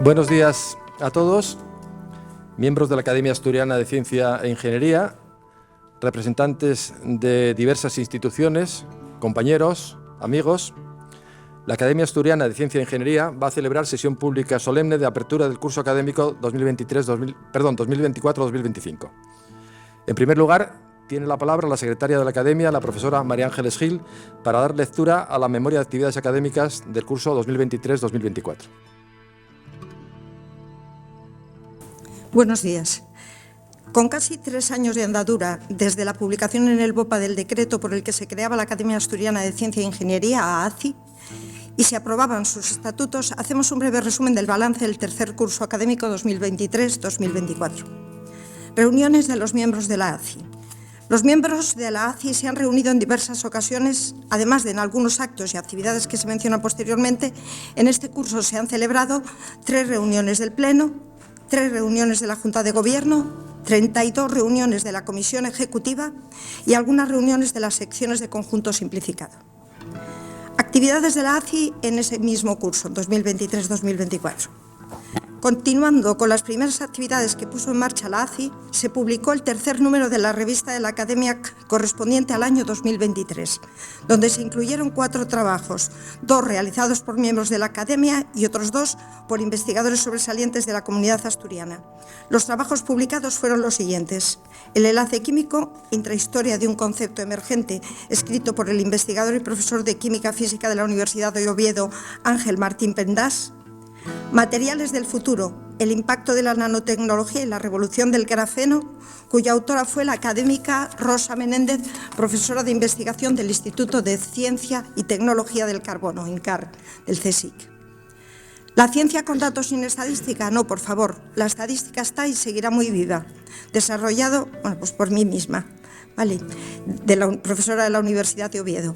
Buenos días a todos, miembros de la Academia Asturiana de Ciencia e Ingeniería, representantes de diversas instituciones, compañeros, amigos. La Academia Asturiana de Ciencia e Ingeniería va a celebrar sesión pública solemne de apertura del curso académico 2024-2025. En primer lugar, tiene la palabra la secretaria de la Academia, la profesora María Ángeles Gil, para dar lectura a la memoria de actividades académicas del curso 2023-2024. Buenos días. Con casi 3 años de andadura, desde la publicación en el BOPA del decreto por el que se creaba la Academia Asturiana de Ciencia e Ingeniería, AACI, y se aprobaban sus estatutos, hacemos un breve resumen del balance del tercer curso académico 2023-2024. Reuniones de los miembros de la AACI. Los miembros de la AACI se han reunido en diversas ocasiones, además de en algunos actos y actividades que se mencionan posteriormente. En este curso se han celebrado 3 reuniones del Pleno, 3 reuniones de la Junta de Gobierno, 32 reuniones de la Comisión Ejecutiva y algunas reuniones de las secciones de conjunto simplificado. Actividades de la AACI en ese mismo curso, 2023-2024. Continuando con las primeras actividades que puso en marcha la AACI, se publicó el tercer número de la revista de la Academia correspondiente al año 2023, donde se incluyeron 4 trabajos, 2 realizados por miembros de la Academia y otros 2 por investigadores sobresalientes de la comunidad asturiana. Los trabajos publicados fueron los siguientes: el enlace químico, intrahistoria de un concepto emergente, escrito por el investigador y profesor de Química Física de la Universidad de Oviedo, Ángel Martín Pendas. Materiales del futuro, el impacto de la nanotecnología y la revolución del grafeno, cuya autora fue la académica Rosa Menéndez, profesora de investigación del Instituto de Ciencia y Tecnología del Carbono, INCAR, del CSIC. La ciencia con datos sin estadística, no, por favor, la estadística está y seguirá muy viva. Desarrollado, por mí misma, ¿vale?, de la profesora de la Universidad de Oviedo.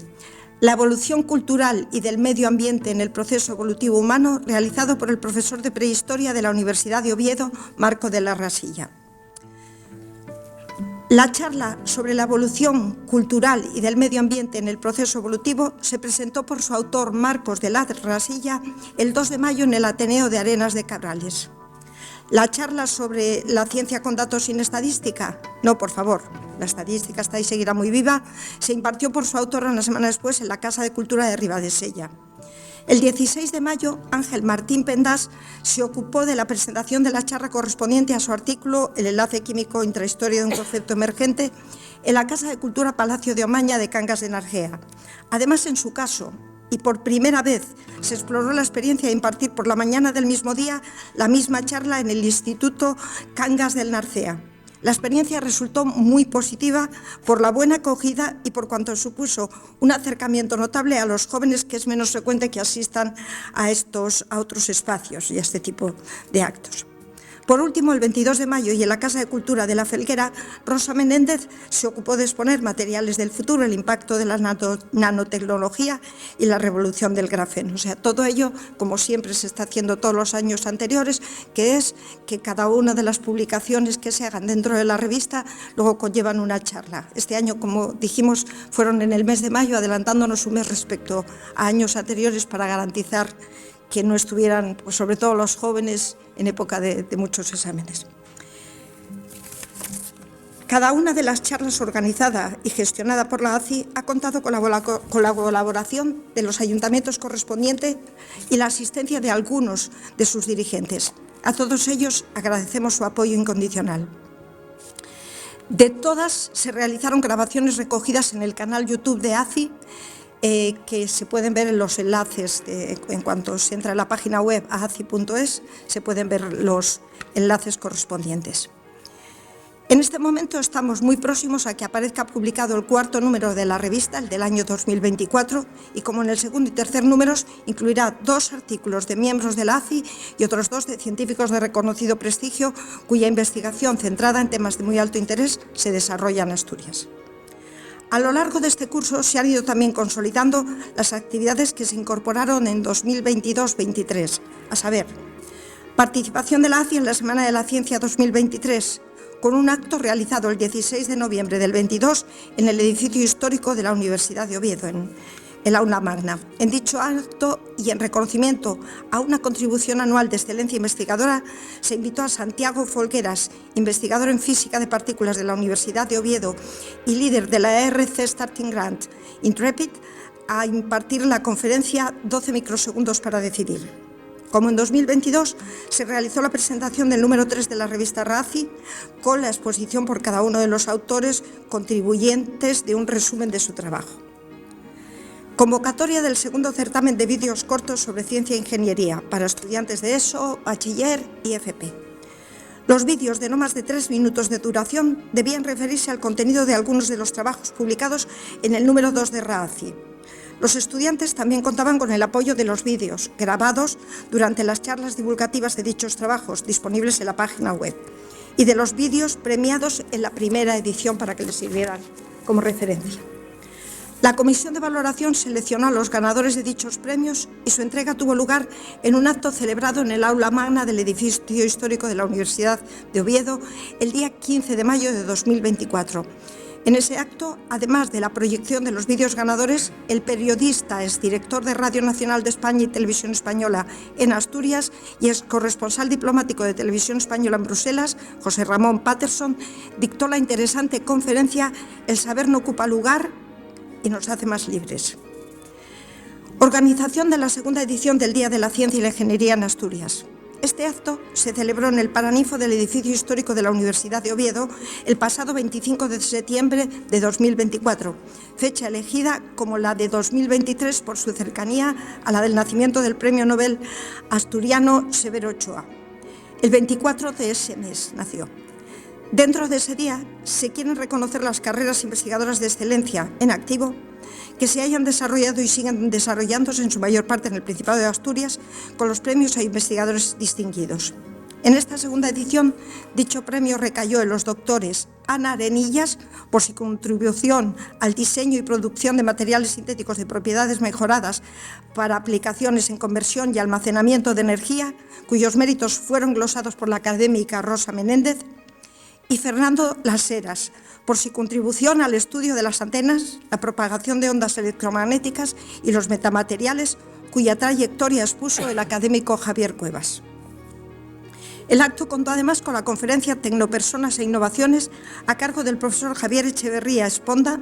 La evolución cultural y del medio ambiente en el proceso evolutivo humano, realizado por el profesor de prehistoria de la Universidad de Oviedo, Marco de la Rasilla. La charla sobre la evolución cultural y del medio ambiente en el proceso evolutivo se presentó por su autor, Marcos de la Rasilla, el 2 de mayo en el Ateneo de Arenas de Cabrales. La charla sobre la ciencia con datos sin estadística, no, por favor, la estadística está y seguirá muy viva, se impartió por su autora una semana después en la Casa de Cultura de Ribadesella. El 16 de mayo, Ángel Martín Pendas se ocupó de la presentación de la charla correspondiente a su artículo El enlace químico intrahistoria de un concepto emergente en la Casa de Cultura Palacio de Omaña de Cangas de Narcea. Además, en su caso, y por primera vez se exploró la experiencia de impartir por la mañana del mismo día la misma charla en el Instituto Cangas del Narcea. La experiencia resultó muy positiva por la buena acogida y por cuanto supuso un acercamiento notable a los jóvenes, que es menos frecuente que asistan a otros espacios y a este tipo de actos. Por último, el 22 de mayo y en la Casa de Cultura de la Felguera, Rosa Menéndez se ocupó de exponer materiales del futuro, el impacto de la nanotecnología y la revolución del grafeno. O sea, todo ello, como siempre se está haciendo todos los años anteriores, que es que cada una de las publicaciones que se hagan dentro de la revista luego conllevan una charla. Este año, como dijimos, fueron en el mes de mayo, adelantándonos un mes respecto a años anteriores para garantizar que no estuvieran, pues, sobre todo los jóvenes, en época de muchos exámenes. Cada una de las charlas organizada y gestionada por la AACI ha contado con la colaboración de los ayuntamientos correspondientes y la asistencia de algunos de sus dirigentes. A todos ellos agradecemos su apoyo incondicional. De todas se realizaron grabaciones recogidas en el canal YouTube de AACI, que se pueden ver en los enlaces, en cuanto se entra en la página web aaci.es, se pueden ver los enlaces correspondientes. En este momento estamos muy próximos a que aparezca publicado el 4º número de la revista, el del año 2024, y como en el segundo y tercer números, incluirá 2 artículos de miembros de la AACI y otros 2 de científicos de reconocido prestigio, cuya investigación centrada en temas de muy alto interés se desarrolla en Asturias. A lo largo de este curso se han ido también consolidando las actividades que se incorporaron en 2022-23, a saber, participación de la AACI en la Semana de la Ciencia 2023, con un acto realizado el 16 de noviembre del 22 en el edificio histórico de la Universidad de Oviedo, el aula magna. En dicho acto y en reconocimiento a una contribución anual de excelencia investigadora, se invitó a Santiago Folgueras, investigador en física de partículas de la Universidad de Oviedo y líder de la ERC Starting Grant Intrepid, a impartir la conferencia 12 microsegundos para decidir. Como en 2022, se realizó la presentación del número 3 de la revista RACI, con la exposición por cada uno de los autores contribuyentes de un resumen de su trabajo. Convocatoria del segundo certamen de vídeos cortos sobre ciencia e ingeniería para estudiantes de ESO, bachiller y FP. Los vídeos de no más de 3 minutos de duración debían referirse al contenido de algunos de los trabajos publicados en el número 2 de RACI. Los estudiantes también contaban con el apoyo de los vídeos grabados durante las charlas divulgativas de dichos trabajos disponibles en la página web y de los vídeos premiados en la primera edición para que les sirvieran como referencia. La comisión de valoración seleccionó a los ganadores de dichos premios y su entrega tuvo lugar en un acto celebrado en el aula magna del edificio histórico de la Universidad de Oviedo el día 15 de mayo de 2024. En ese acto, además de la proyección de los vídeos ganadores, el periodista, exdirector de Radio Nacional de España y Televisión Española en Asturias y ex corresponsal diplomático de Televisión Española en Bruselas, José Ramón Patterson, dictó la interesante conferencia «El saber no ocupa lugar y nos hace más libres». Organización de la segunda edición del Día de la Ciencia y la Ingeniería en Asturias. Este acto se celebró en el Paraninfo del edificio histórico de la Universidad de Oviedo el pasado 25 de septiembre de 2024, fecha elegida como la de 2023 por su cercanía a la del nacimiento del Premio Nobel asturiano Severo Ochoa. El 24 de ese mes nació. Dentro de ese día se quieren reconocer las carreras investigadoras de excelencia en activo que se hayan desarrollado y siguen desarrollándose en su mayor parte en el Principado de Asturias con los premios a investigadores distinguidos. En esta segunda edición, dicho premio recayó en los doctores Ana Arenillas por su contribución al diseño y producción de materiales sintéticos de propiedades mejoradas para aplicaciones en conversión y almacenamiento de energía, cuyos méritos fueron glosados por la académica Rosa Menéndez, y Fernando Las Heras, por su contribución al estudio de las antenas, la propagación de ondas electromagnéticas y los metamateriales, cuya trayectoria expuso el académico Javier Cuevas. El acto contó además con la conferencia Tecnopersonas e Innovaciones a cargo del profesor Javier Echeverría Ezponda,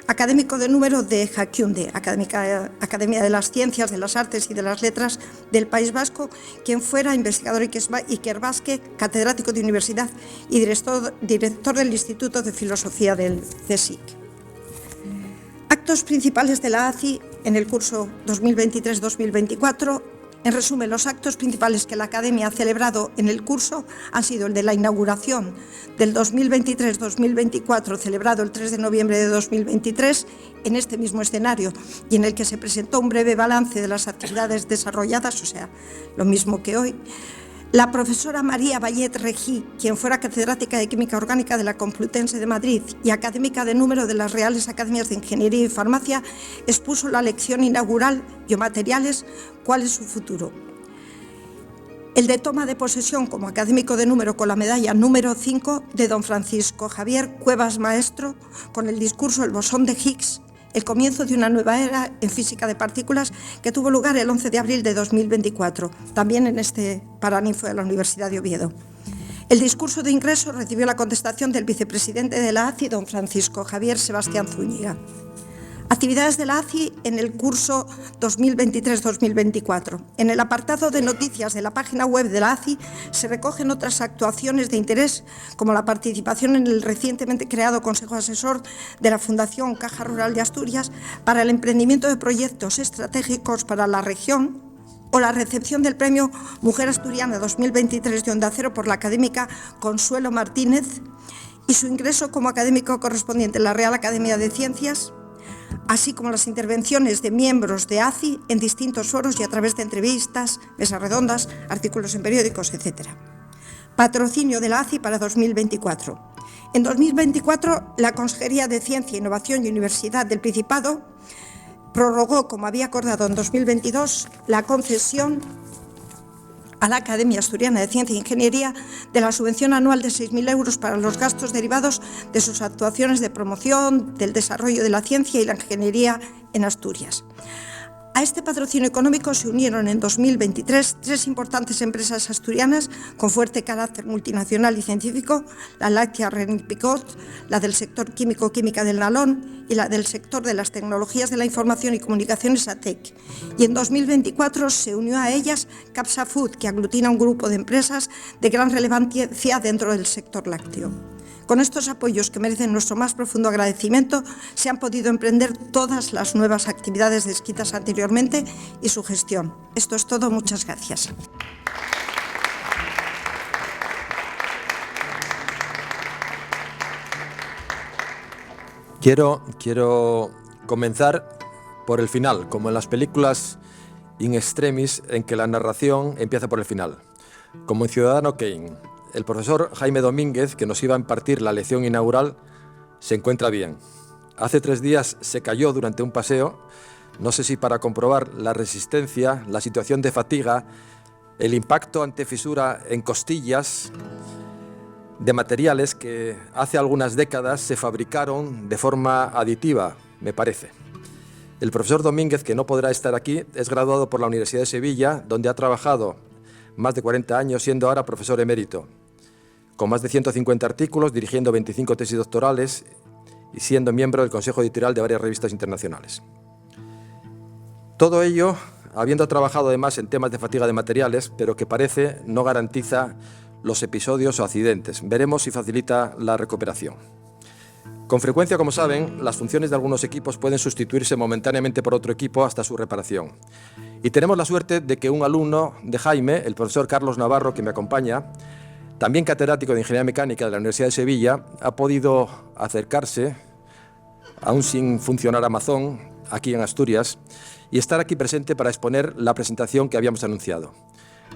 académico de número de Jakiunde, Academia de las Ciencias, de las Artes y de las Letras del País Vasco, quien fuera investigador ikerbasque, catedrático de universidad y director del Instituto de Filosofía del CSIC. Actos principales de la ACI en el curso 2023-2024. En resumen, los actos principales que la Academia ha celebrado en el curso han sido el de la inauguración del 2023-2024, celebrado el 3 de noviembre de 2023, en este mismo escenario, y en el que se presentó un breve balance de las actividades desarrolladas, o sea, lo mismo que hoy. La profesora María Vallet Regí, quien fuera catedrática de Química Orgánica de la Complutense de Madrid y académica de número de las Reales Academias de Ingeniería y Farmacia, expuso la lección inaugural Biomateriales, ¿cuál es su futuro? El de toma de posesión como académico de número con la medalla número 5 de don Francisco Javier Cuevas Maestro, con el discurso El bosón de Higgs, el comienzo de una nueva era en física de partículas que tuvo lugar el 11 de abril de 2024, también en este Paraninfo de la Universidad de Oviedo. El discurso de ingreso recibió la contestación del vicepresidente de la ACI, don Francisco Javier Sebastián Zúñiga. Actividades de la ACI en el curso 2023-2024. En el apartado de noticias de la página web de la ACI se recogen otras actuaciones de interés, como la participación en el recientemente creado Consejo Asesor de la Fundación Caja Rural de Asturias para el emprendimiento de proyectos estratégicos para la región, o la recepción del Premio Mujer Asturiana 2023 de Onda Cero por la académica Consuelo Martínez y su ingreso como académico correspondiente en la Real Academia de Ciencias, así como las intervenciones de miembros de ACI en distintos foros y a través de entrevistas, mesas redondas, artículos en periódicos, etc. Patrocinio de la ACI para 2024. En 2024, la Consejería de Ciencia, Innovación y Universidad del Principado prorrogó, como había acordado en 2022, la concesión a la Academia Asturiana de Ciencia e Ingeniería de la subvención anual de 6.000 euros para los gastos derivados de sus actuaciones de promoción del desarrollo de la ciencia y la ingeniería en Asturias. A este patrocinio económico se unieron en 2023 tres importantes empresas asturianas con fuerte carácter multinacional y científico, la láctea René Picot, la del sector químico-química del Nalón y la del sector de las tecnologías de la información y comunicaciones ATEC. Y en 2024 se unió a ellas Capsa Food, que aglutina un grupo de empresas de gran relevancia dentro del sector lácteo. Con estos apoyos, que merecen nuestro más profundo agradecimiento, se han podido emprender todas las nuevas actividades descritas anteriormente y su gestión. Esto es todo. Muchas gracias. Quiero comenzar por el final, como en las películas in extremis, en que la narración empieza por el final. Como en Ciudadano Kane, el profesor Jaime Domínguez, que nos iba a impartir la lección inaugural, se encuentra bien. Hace 3 días se cayó durante un paseo, no sé si para comprobar la resistencia, la situación de fatiga, el impacto ante fisura en costillas de materiales que hace algunas décadas se fabricaron de forma aditiva, me parece. El profesor Domínguez, que no podrá estar aquí, es graduado por la Universidad de Sevilla, donde ha trabajado más de 40 años, siendo ahora profesor emérito, con más de 150 artículos, dirigiendo 25 tesis doctorales y siendo miembro del Consejo Editorial de varias revistas internacionales. Todo ello habiendo trabajado además en temas de fatiga de materiales, pero que parece no garantiza los episodios o accidentes. Veremos si facilita la recuperación. Con frecuencia, como saben, las funciones de algunos equipos pueden sustituirse momentáneamente por otro equipo hasta su reparación. Y tenemos la suerte de que un alumno de Jaime, el profesor Carlos Navarro, que me acompaña, también catedrático de Ingeniería Mecánica de la Universidad de Sevilla, ha podido acercarse, aún sin funcionar Amazon, aquí en Asturias, y estar aquí presente para exponer la presentación que habíamos anunciado.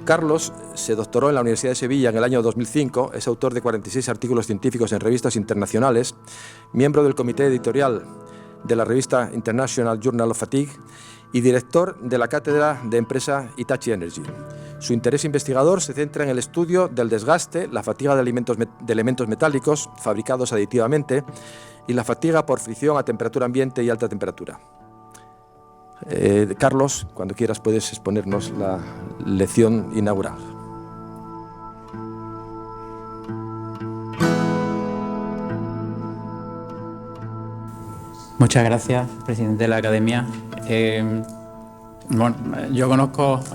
Carlos se doctoró en la Universidad de Sevilla en el año 2005, es autor de 46 artículos científicos en revistas internacionales, miembro del comité editorial de la revista International Journal of Fatigue y director de la cátedra de empresa Hitachi Energy. Su interés investigador se centra en el estudio del desgaste, la fatiga de elementos metálicos fabricados aditivamente y la fatiga por fricción a temperatura ambiente y alta temperatura. Carlos, cuando quieras puedes exponernos la lección inaugural. Muchas gracias, presidente de la Academia. Bueno,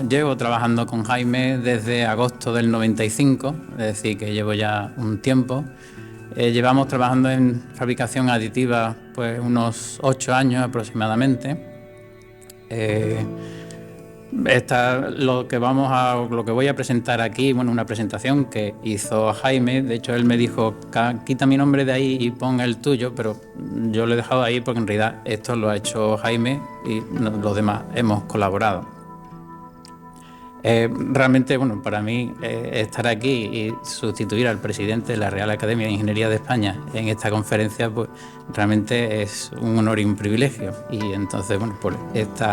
llevo trabajando con Jaime desde agosto del 95, es decir, que llevo ya un tiempo. Llevamos trabajando en fabricación aditiva pues unos 8 años aproximadamente. Lo que voy a presentar aquí, bueno, una presentación que hizo Jaime. De hecho, él me dijo, quita mi nombre de ahí y pon el tuyo, pero yo lo he dejado ahí porque en realidad esto lo ha hecho Jaime y los demás hemos colaborado. Realmente, bueno, para mí estar aquí y sustituir al presidente de la Real Academia de Ingeniería de España en esta conferencia, pues realmente es un honor y un privilegio. Y entonces, bueno, por este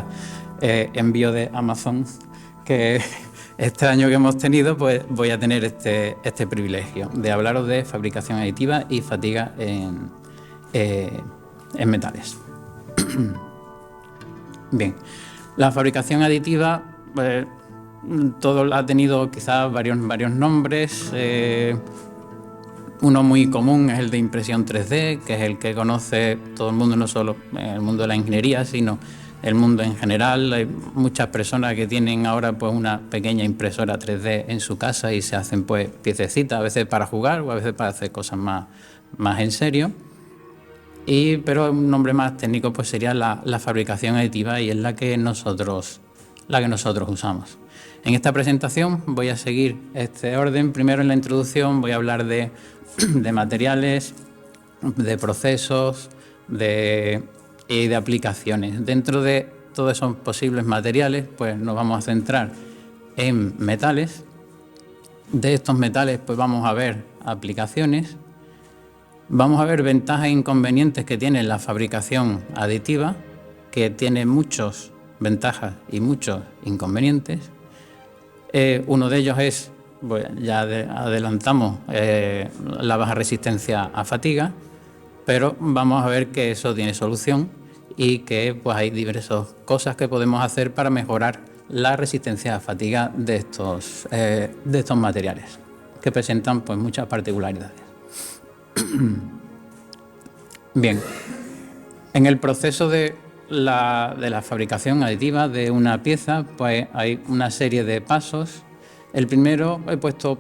envío de Amazon que este año que hemos tenido, pues voy a tener este privilegio de hablaros de fabricación aditiva y fatiga en metales. Bien, la fabricación aditiva, pues, todo ha tenido quizás varios nombres. Uno muy común es el de impresión 3D, que es el que conoce todo el mundo, no solo en el mundo de la ingeniería, sino el mundo en general. Hay muchas personas que tienen ahora pues una pequeña impresora 3D en su casa y se hacen pues piececitas, a veces para jugar o a veces para hacer cosas más en serio. Pero un nombre más técnico pues sería la fabricación aditiva, y es la que nosotros usamos. En esta presentación voy a seguir este orden. Primero, en la introducción, voy a hablar de materiales, de procesos y de aplicaciones. Dentro de todos esos posibles materiales, pues nos vamos a centrar en metales. De estos metales, pues vamos a ver aplicaciones. Vamos a ver ventajas e inconvenientes que tiene la fabricación aditiva, que tiene muchas ventajas y muchos inconvenientes. Uno de ellos es, pues ya adelantamos, la baja resistencia a fatiga, pero vamos a ver que eso tiene solución y que pues hay diversas cosas que podemos hacer para mejorar la resistencia a fatiga de estos materiales, que presentan pues muchas particularidades. Bien, en el proceso de la fabricación aditiva de una pieza, pues hay una serie de pasos. El primero he puesto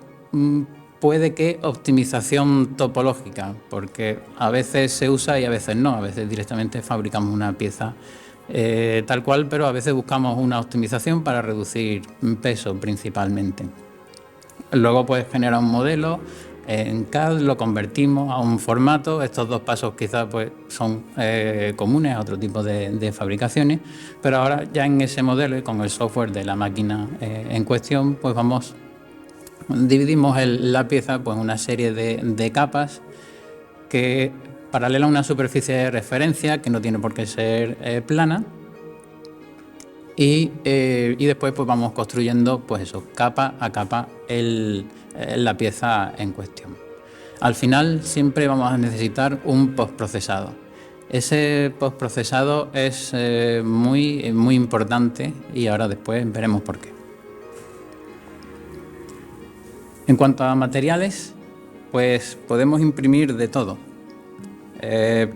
puede que optimización topológica, porque a veces se usa y a veces no. A veces directamente fabricamos una pieza tal cual, pero a veces buscamos una optimización para reducir peso principalmente. Luego pues genera un modelo en CAD, lo convertimos a un formato. Estos dos pasos quizás pues son comunes a otro tipo de fabricaciones, pero ahora ya en ese modelo y con el software de la máquina en cuestión, pues dividimos la pieza pues, en una serie de capas que paralela a una superficie de referencia que no tiene por qué ser plana, y después pues vamos construyendo pues eso, capa a capa la pieza en cuestión. Al final siempre vamos a necesitar un postprocesado. Ese postprocesado es muy, muy importante y ahora después veremos por qué. En cuanto a materiales, pues podemos imprimir de todo.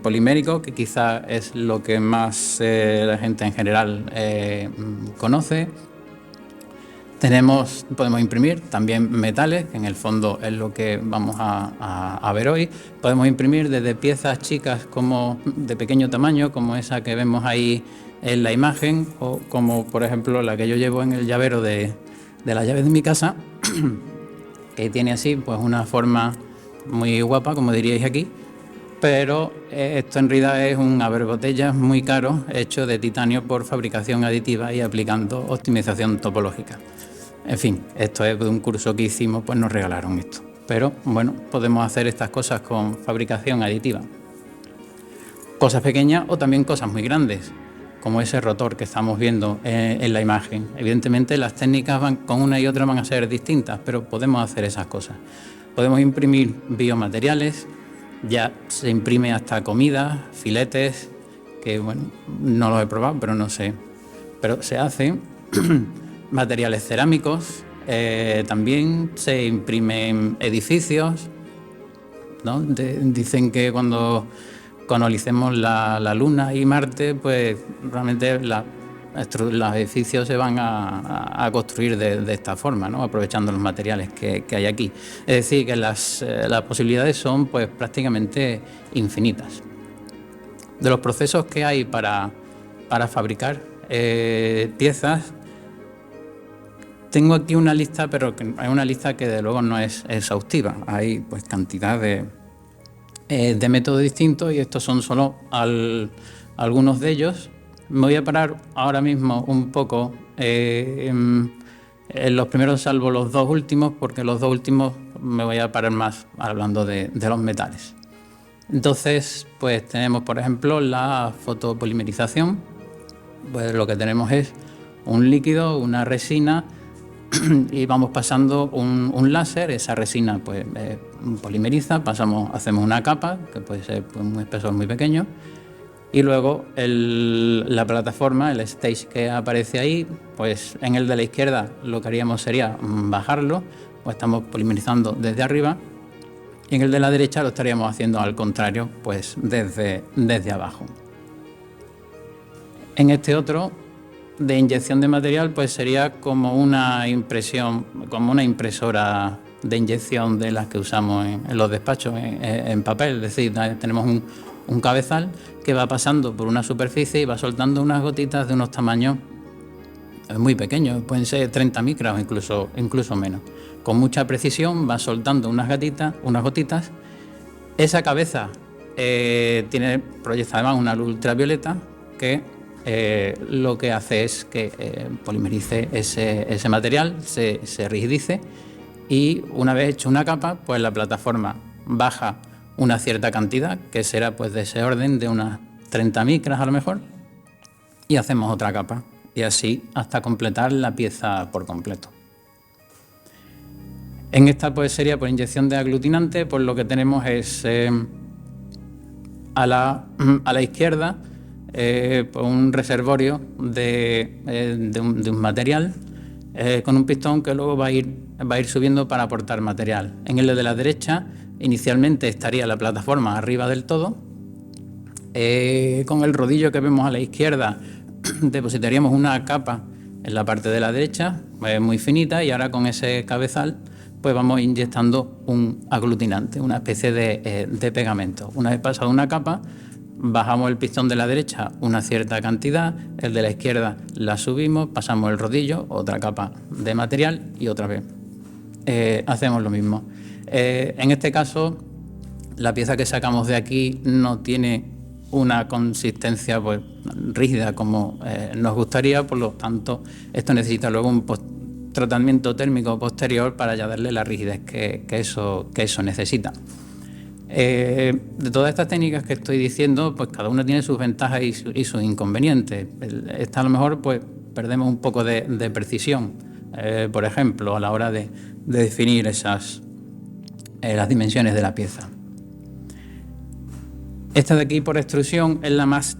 Polimérico, que quizá es lo que más la gente en general conoce. Podemos imprimir también metales, que en el fondo es lo que vamos a ver hoy. Podemos imprimir desde piezas chicas como de pequeño tamaño, como esa que vemos ahí en la imagen, o como por ejemplo la que yo llevo en el llavero de la llave de mi casa, que tiene así pues una forma muy guapa, como diríais aquí, pero esto en realidad es un aberbotellas muy caro, hecho de titanio por fabricación aditiva y aplicando optimización topológica. En fin, esto es de un curso que hicimos, pues nos regalaron esto. Pero bueno, podemos hacer estas cosas con fabricación aditiva. Cosas pequeñas o también cosas muy grandes, como ese rotor que estamos viendo en la imagen. Evidentemente las técnicas con una y otra van a ser distintas, pero podemos hacer esas cosas. Podemos imprimir biomateriales, ya se imprime hasta comida, filetes, que bueno, no los he probado, pero no sé, pero se hacen. Materiales cerámicos, también se imprimen edificios, ¿no? Dicen que cuando colonicemos la Luna y Marte, pues realmente los edificios se van a construir de esta forma, ¿no? Aprovechando los materiales que hay aquí. Es decir, que las posibilidades son pues prácticamente infinitas. De los procesos que hay para fabricar piezas, tengo aquí una lista, pero hay una lista que de luego no es exhaustiva. Hay pues cantidad de métodos distintos y estos son solo algunos de ellos. Me voy a parar ahora mismo un poco en los primeros, salvo los dos últimos, porque los dos últimos me voy a parar más hablando de los metales. Entonces, pues tenemos, por ejemplo, la fotopolimerización. Pues lo que tenemos es un líquido, una resina, y vamos pasando un láser. Esa resina pues polimeriza, hacemos una capa, que puede ser pues, un espesor muy pequeño, y luego la plataforma, el stage que aparece ahí, pues en el de la izquierda lo que haríamos sería bajarlo, pues estamos polimerizando desde arriba, y en el de la derecha lo estaríamos haciendo al contrario, pues desde abajo. En este otro de inyección de material, pues sería como una impresora de inyección de las que usamos en los despachos en papel. Es decir, tenemos un cabezal que va pasando por una superficie y va soltando unas gotitas de unos tamaños muy pequeños, pueden ser 30 micras o incluso menos. Con mucha precisión va soltando unas gotitas. Esa cabeza proyecta además una luz ultravioleta que lo que hace es que polimerice ese material, se rigidice, y una vez hecho una capa, pues la plataforma baja una cierta cantidad, que será pues de ese orden, de unas 30 micras a lo mejor, y hacemos otra capa, y así hasta completar la pieza por completo. En esta pues sería por inyección de aglutinante, pues lo que tenemos es a la izquierda pues un reservorio de un material con un pistón que luego va a ir subiendo para aportar material. En el de la derecha inicialmente estaría la plataforma arriba del todo. Con el rodillo que vemos a la izquierda depositaríamos una capa en la parte de la derecha, muy finita, y ahora con ese cabezal pues vamos inyectando un aglutinante, una especie de pegamento. Una vez pasado una capa, bajamos el pistón de la derecha una cierta cantidad, el de la izquierda la subimos, pasamos el rodillo, otra capa de material y otra vez hacemos lo mismo. En este caso, la pieza que sacamos de aquí no tiene una consistencia pues rígida como nos gustaría, por lo tanto esto necesita luego un tratamiento térmico posterior para ya darle la rigidez que eso necesita. De todas estas técnicas que estoy diciendo, pues cada una tiene sus ventajas y sus inconvenientes. Esta a lo mejor pues perdemos un poco de precisión, por ejemplo, a la hora de definir las dimensiones de la pieza. Esta de aquí por extrusión es la más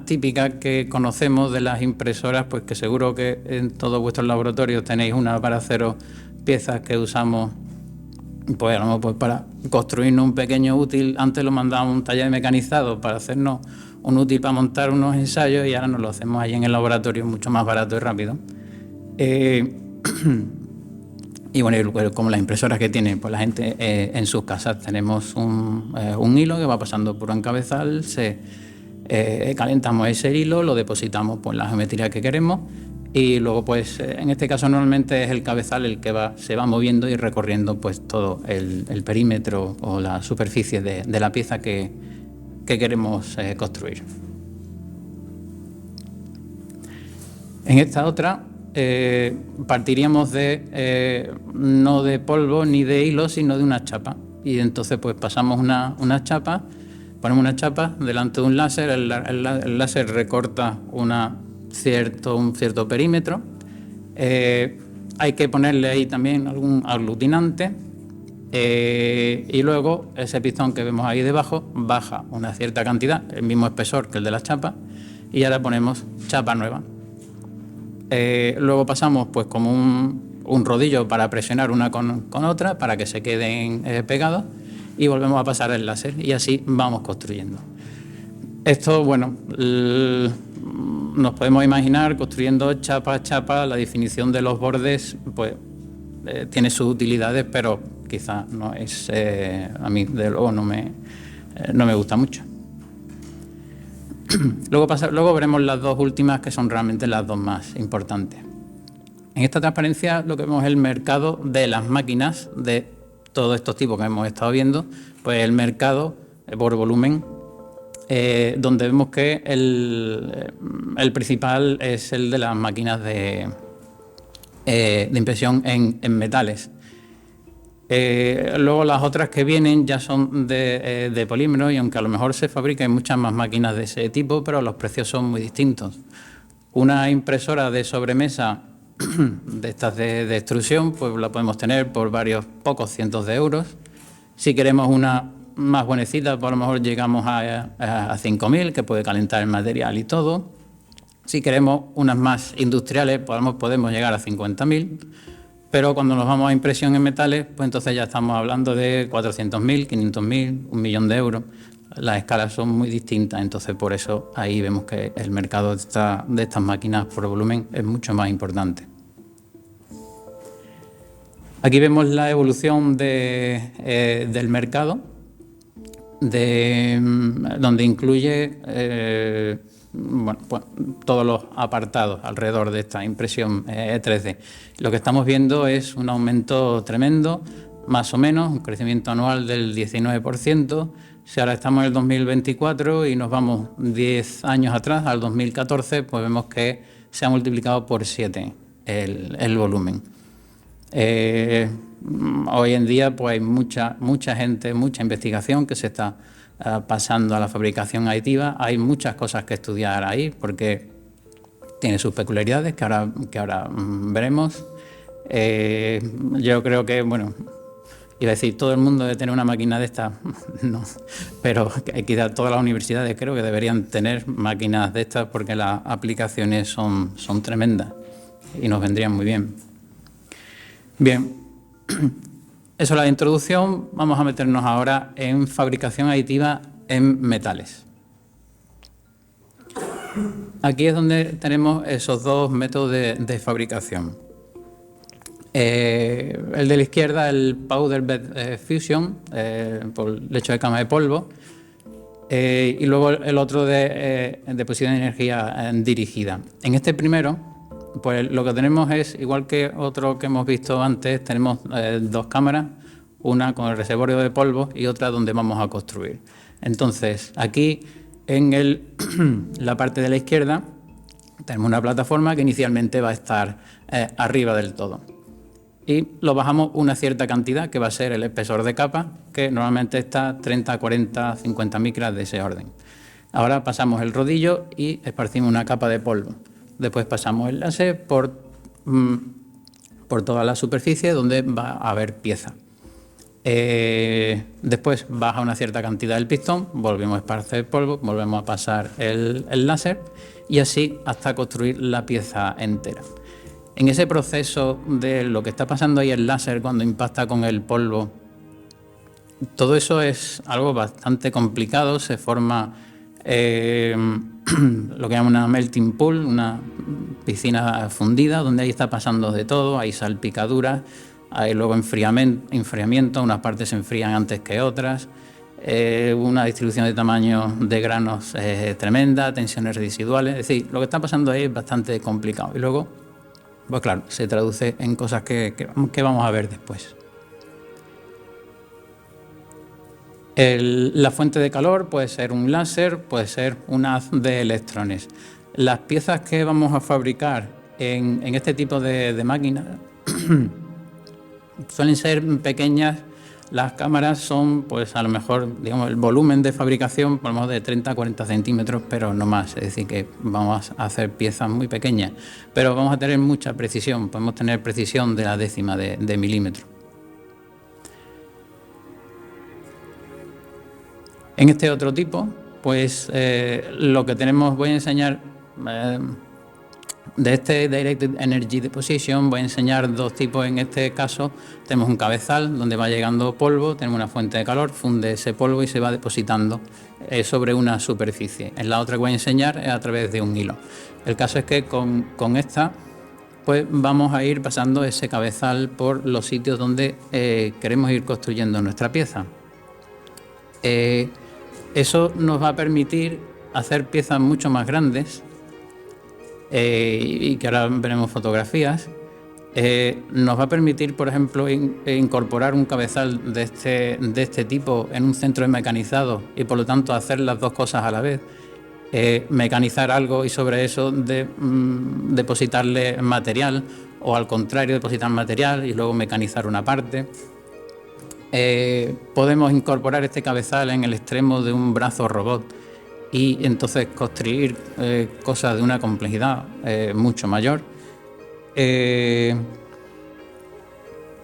típica que conocemos de las impresoras, pues que seguro que en todos vuestros laboratorios tenéis una para haceros piezas que usamos pues para construirnos un pequeño útil. Antes lo mandábamos a un taller mecanizado para hacernos un útil para montar unos ensayos, y ahora nos lo hacemos allí en el laboratorio mucho más barato y rápido. Y bueno, como las impresoras que tiene pues la gente en sus casas, tenemos un hilo que va pasando por un cabezal, calentamos ese hilo, lo depositamos pues, en la geometría que queremos, y luego pues en este caso normalmente es el cabezal el que se va moviendo y recorriendo pues todo el perímetro o la superficie de la pieza que queremos construir. En esta otra partiríamos no de polvo ni de hilo, sino de una chapa, y entonces pues pasamos una chapa, ponemos una chapa delante de un láser, el láser recorta un cierto perímetro, hay que ponerle ahí también algún aglutinante, y luego ese pistón que vemos ahí debajo baja una cierta cantidad, el mismo espesor que el de la chapa, y ahora ponemos chapa nueva. Luego pasamos pues como un rodillo para presionar una con otra para que se queden pegados, y volvemos a pasar el láser, y así vamos construyendo. Esto, bueno, nos podemos imaginar construyendo chapa a chapa. La definición de los bordes pues tiene sus utilidades, pero quizás no es, a mí de luego no me gusta mucho. Luego veremos las dos últimas, que son realmente las dos más importantes. En esta transparencia lo que vemos es el mercado de las máquinas de todos estos tipos que hemos estado viendo, pues el mercado por volumen, donde vemos que el principal es el de las máquinas de impresión en metales. Luego las otras que vienen ya son de polímero, y aunque a lo mejor se fabrican muchas más máquinas de ese tipo, pero los precios son muy distintos. Una impresora de sobremesa de estas de extrusión, pues la podemos tener por pocos cientos de euros. Si queremos una más buenecita, pues a lo mejor llegamos a 5.000, que puede calentar el material y todo. Si queremos unas más industriales, podemos llegar a 50.000. Pero cuando nos vamos a impresión en metales, pues entonces ya estamos hablando de 400.000, 500.000, 1 millón de euros. Las escalas son muy distintas, entonces por eso ahí vemos que el mercado de estas máquinas por volumen es mucho más importante. Aquí vemos la evolución del mercado, donde incluye pues, todos los apartados alrededor de esta impresión 3D. Lo que estamos viendo es un aumento tremendo, más o menos, un crecimiento anual del 19%. Si ahora estamos en el 2024 y nos vamos 10 años atrás, al 2014, pues vemos que se ha multiplicado por 7 el volumen. Hoy en día pues hay mucha gente, mucha investigación que se está pasando a la fabricación aditiva. Hay muchas cosas que estudiar ahí porque tiene sus peculiaridades que ahora veremos. Yo creo que bueno, Iba a decir, ¿todo el mundo debe tener una máquina de estas? No, pero quizás todas las universidades creo que deberían tener máquinas de estas porque las aplicaciones son tremendas y nos vendrían muy bien. Bien, eso es la introducción. Vamos a meternos ahora en fabricación aditiva en metales. Aquí es donde tenemos esos dos métodos de fabricación. El de la izquierda, el Powder Bed Fusion, por lecho de cama de polvo, y luego el otro de deposición de energía dirigida. En este primero, pues lo que tenemos es, igual que otro que hemos visto antes, tenemos dos cámaras, una con el reservorio de polvo y otra donde vamos a construir. Entonces, aquí en la parte de la izquierda tenemos una plataforma que inicialmente va a estar arriba del todo. Y lo bajamos una cierta cantidad, que va a ser el espesor de capa, que normalmente está 30, 40, 50 micras de ese orden. Ahora pasamos el rodillo y esparcimos una capa de polvo. Después pasamos el láser por toda la superficie donde va a haber pieza. Después baja una cierta cantidad el pistón, volvemos a esparcer polvo, volvemos a pasar el láser y así hasta construir la pieza entera. En ese proceso de lo que está pasando ahí el láser cuando impacta con el polvo, todo eso es algo bastante complicado. Se forma lo que llaman una melting pool, una piscina fundida, donde ahí está pasando de todo, hay salpicaduras, hay luego enfriamiento, unas partes se enfrían antes que otras, una distribución de tamaño de granos tremenda, tensiones residuales, es decir, lo que está pasando ahí es bastante complicado. Y luego, pues claro, se traduce en cosas que vamos a ver después. La fuente de calor puede ser un láser, puede ser un haz de electrones. Las piezas que vamos a fabricar en este tipo de máquinas suelen ser pequeñas. Las cámaras son, pues a lo mejor, digamos, el volumen de fabricación, por lo menos de 30 a 40 centímetros, pero no más. Es decir, que vamos a hacer piezas muy pequeñas, pero vamos a tener mucha precisión. Podemos tener precisión de la décima de milímetro. En este otro tipo, pues lo que tenemos, voy a enseñar de este Directed Energy Deposition, voy a enseñar dos tipos. En este caso tenemos un cabezal donde va llegando polvo, tenemos una fuente de calor, funde ese polvo y se va depositando sobre una superficie. En la otra que voy a enseñar es a través de un hilo. El caso es que con esta pues vamos a ir pasando ese cabezal por los sitios donde queremos ir construyendo nuestra pieza. Eso nos va a permitir hacer piezas mucho más grandes, y que ahora veremos fotografías. Nos va a permitir, por ejemplo, incorporar un cabezal de este tipo en un centro de mecanizado y por lo tanto hacer las dos cosas a la vez. Mecanizar algo y sobre eso depositarle material, o al contrario, depositar material y luego mecanizar una parte. Podemos incorporar este cabezal en el extremo de un brazo robot y entonces construir cosas de una complejidad mucho mayor.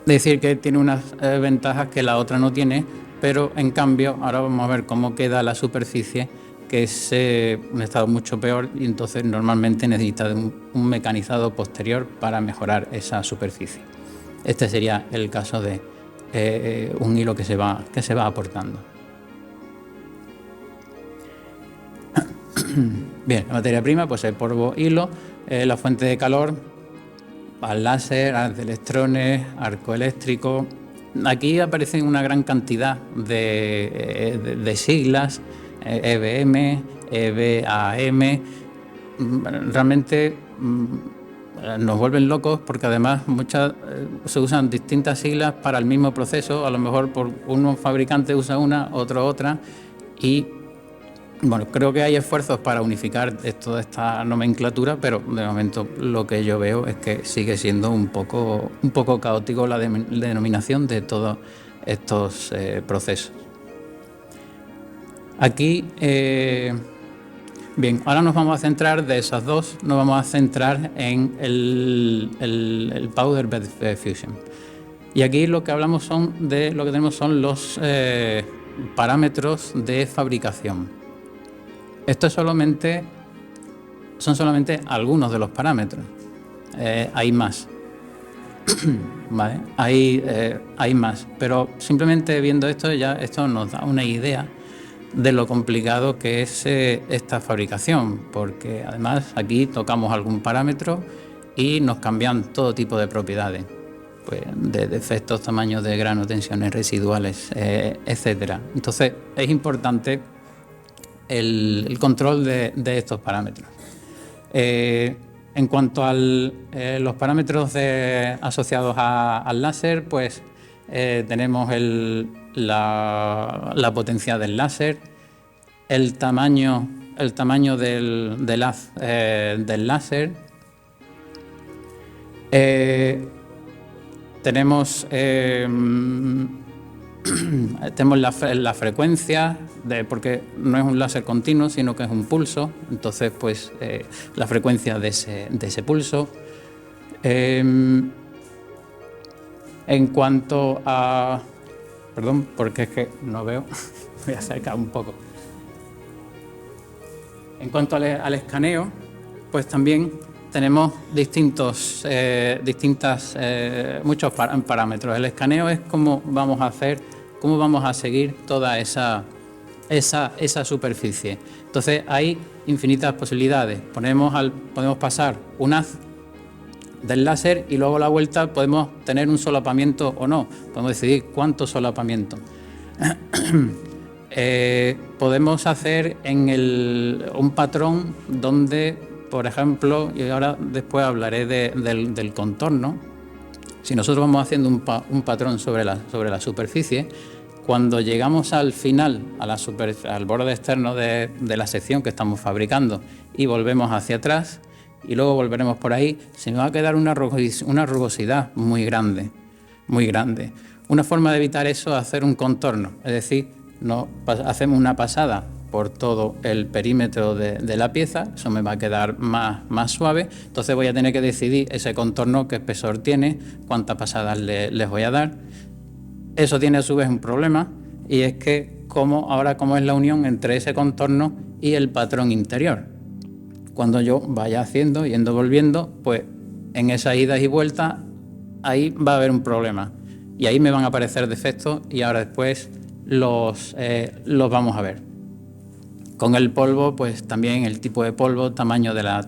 Decir que tiene unas ventajas que la otra no tiene, pero en cambio ahora vamos a ver cómo queda la superficie, que es un estado mucho peor, y entonces normalmente necesita de un mecanizado posterior para mejorar esa superficie. Este sería el caso de un hilo que se va aportando. Bien, la materia prima, pues el polvo, hilo, la fuente de calor, al láser, haz de electrones, arco eléctrico. Aquí aparecen una gran cantidad de siglas, EBM, EBAM. Realmente nos vuelven locos porque además se usan distintas siglas para el mismo proceso. A lo mejor por uno fabricante usa una, otro otra, y bueno, creo que hay esfuerzos para unificar toda esta nomenclatura, pero de momento lo que yo veo es que sigue siendo un poco caótico la denominación de todos estos procesos. Aquí, bien, ahora nos vamos a centrar de esas dos, nos vamos a centrar en el Powder Bed Fusion. Y aquí lo que hablamos lo que tenemos son los parámetros de fabricación. Esto son solamente algunos de los parámetros. Hay más. ¿Vale? Hay más, pero simplemente viendo esto nos da una idea de lo complicado que es esta fabricación, porque además aquí tocamos algún parámetro y nos cambian todo tipo de propiedades, pues de defectos, tamaños de grano, tensiones residuales, etcétera. Entonces es importante el control de estos parámetros. En cuanto a los parámetros asociados al láser, pues tenemos la potencia del láser, el tamaño del haz del láser, tenemos la frecuencia, porque no es un láser continuo, sino que es un pulso. Entonces, pues la frecuencia de ese pulso. En cuanto a... Perdón, porque es que no veo. Voy a acercar un poco. En cuanto al escaneo, pues también tenemos muchos parámetros. El escaneo es cómo vamos a seguir toda esa superficie. Entonces hay infinitas posibilidades. Podemos pasar un haz del láser y luego a la vuelta podemos tener un solapamiento o no. Podemos decidir cuánto solapamiento. Podemos hacer un patrón donde, por ejemplo, y ahora después hablaré del contorno. Si nosotros vamos haciendo un patrón sobre la superficie, cuando llegamos al final, al borde externo de la sección que estamos fabricando y volvemos hacia atrás y luego volveremos por ahí, se me va a quedar una rugosidad muy grande, muy grande. Una forma de evitar eso es hacer un contorno, es decir, hacemos una pasada por todo el perímetro de la pieza, eso me va a quedar más suave, entonces voy a tener que decidir ese contorno, qué espesor tiene, cuántas pasadas les voy a dar. Eso tiene a su vez un problema, y es que cómo es la unión entre ese contorno y el patrón interior. Cuando yo vaya yendo, volviendo, pues en esas idas y vueltas, ahí va a haber un problema. Y ahí me van a aparecer defectos y ahora después los vamos a ver. Con el polvo, pues también el tipo de polvo, tamaño de las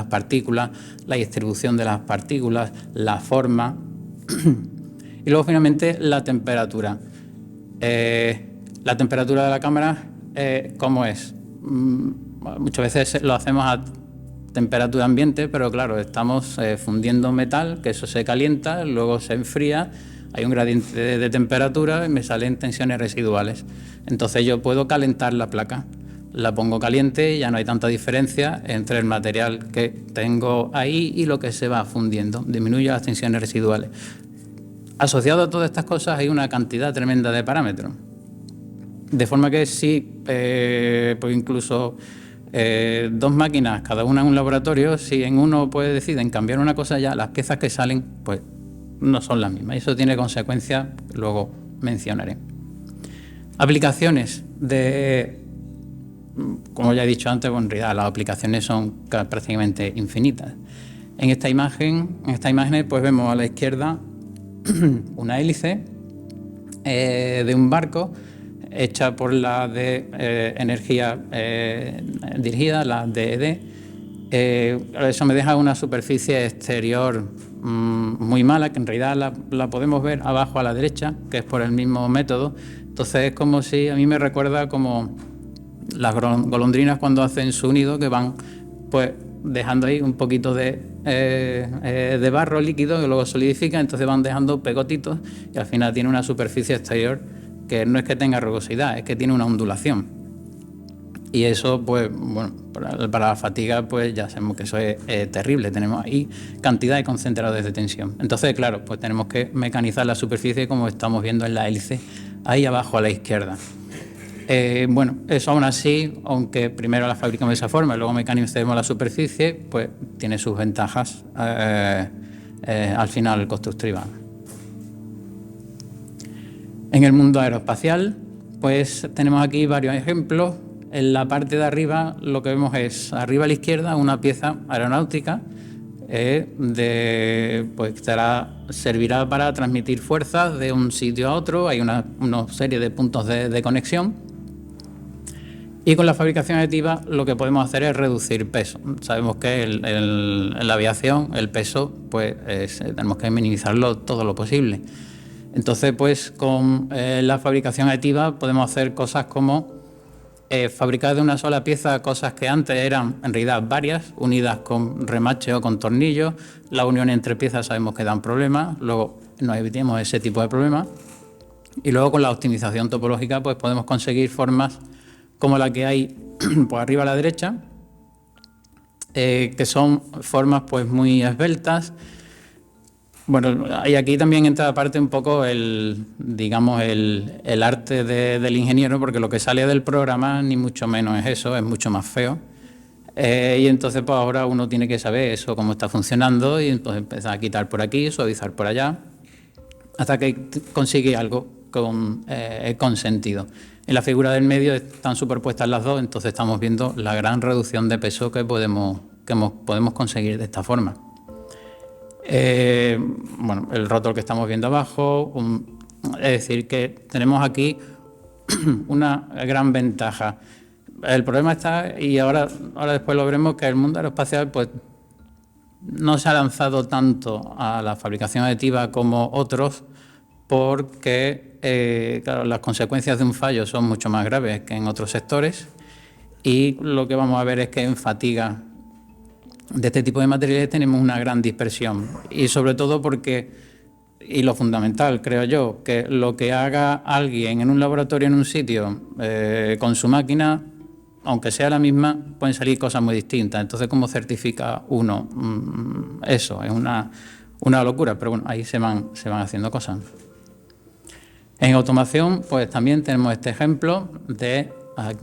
partículas, la distribución de las partículas, la forma y luego finalmente la temperatura. La temperatura de la cámara, ¿cómo es? Muchas veces lo hacemos a temperatura ambiente, pero claro, estamos fundiendo metal, que eso se calienta, luego se enfría, hay un gradiente de temperatura y me salen tensiones residuales. Entonces yo puedo calentar la placa, la pongo caliente y ya no hay tanta diferencia entre el material que tengo ahí y lo que se va fundiendo, disminuye las tensiones residuales. Asociado a todas estas cosas hay una cantidad tremenda de parámetros. De forma que si pues incluso dos máquinas, cada una en un laboratorio, si en uno deciden cambiar una cosa, ya las piezas que salen pues no son las mismas. Y eso tiene consecuencias, luego mencionaré. Aplicaciones como ya he dicho antes, en realidad las aplicaciones son prácticamente infinitas. En esta imagen pues vemos a la izquierda una hélice de un barco hecha por la de energía dirigida, la DED. Eso me deja una superficie exterior muy mala, que en realidad la podemos ver abajo a la derecha, que es por el mismo método. Entonces es como si, a mí me recuerda como las golondrinas cuando hacen su nido, que van pues dejando ahí un poquito de barro líquido que luego solidifica, entonces van dejando pegotitos y al final tiene una superficie exterior que no es que tenga rugosidad, es que tiene una ondulación. Y eso, pues, bueno, para la fatiga, pues ya sabemos que eso es terrible. Tenemos ahí cantidad de concentradores de tensión. Entonces, claro, pues tenemos que mecanizar la superficie como estamos viendo en la hélice, ahí abajo a la izquierda. Bueno, eso aún así, aunque primero la fabricamos de esa forma y luego mecanicemos la superficie, pues tiene sus ventajas al final constructivas. En el mundo aeroespacial, pues tenemos aquí varios ejemplos. En la parte de arriba lo que vemos es, arriba a la izquierda, una pieza aeronáutica pues servirá para transmitir fuerzas de un sitio a otro. Hay una serie de puntos de conexión. Y con la fabricación aditiva lo que podemos hacer es reducir peso. Sabemos que en la aviación el peso pues tenemos que minimizarlo todo lo posible. Entonces, pues con la fabricación aditiva podemos hacer cosas como fabricar de una sola pieza cosas que antes eran en realidad varias, unidas con remache o con tornillos. La unión entre piezas sabemos que dan problemas, luego nos evitamos ese tipo de problemas. Y luego con la optimización topológica pues podemos conseguir formas como la que hay por arriba a la derecha, que son formas pues muy esbeltas. Bueno, y aquí también entra aparte un poco el arte del ingeniero, porque lo que sale del programa ni mucho menos es eso, es mucho más feo. Y entonces pues ahora uno tiene que saber eso, cómo está funcionando, y entonces empezar a quitar por aquí, suavizar por allá, hasta que consigue algo con sentido. En la figura del medio están superpuestas las dos, entonces estamos viendo la gran reducción de peso que podemos conseguir de esta forma. Bueno, el rotor que estamos viendo abajo, es decir, que tenemos aquí una gran ventaja. El problema está, y ahora después lo veremos, que el mundo aeroespacial pues no se ha lanzado tanto a la fabricación aditiva como otros, porque claro, las consecuencias de un fallo son mucho más graves que en otros sectores, y lo que vamos a ver es que en fatiga de este tipo de materiales tenemos una gran dispersión, y sobre todo porque, y lo fundamental creo yo, que lo que haga alguien en un laboratorio en un sitio con su máquina, aunque sea la misma, pueden salir cosas muy distintas. Entonces, ¿cómo certifica uno eso? Es una locura, pero bueno, ahí se van haciendo cosas. En automación, pues también tenemos este ejemplo de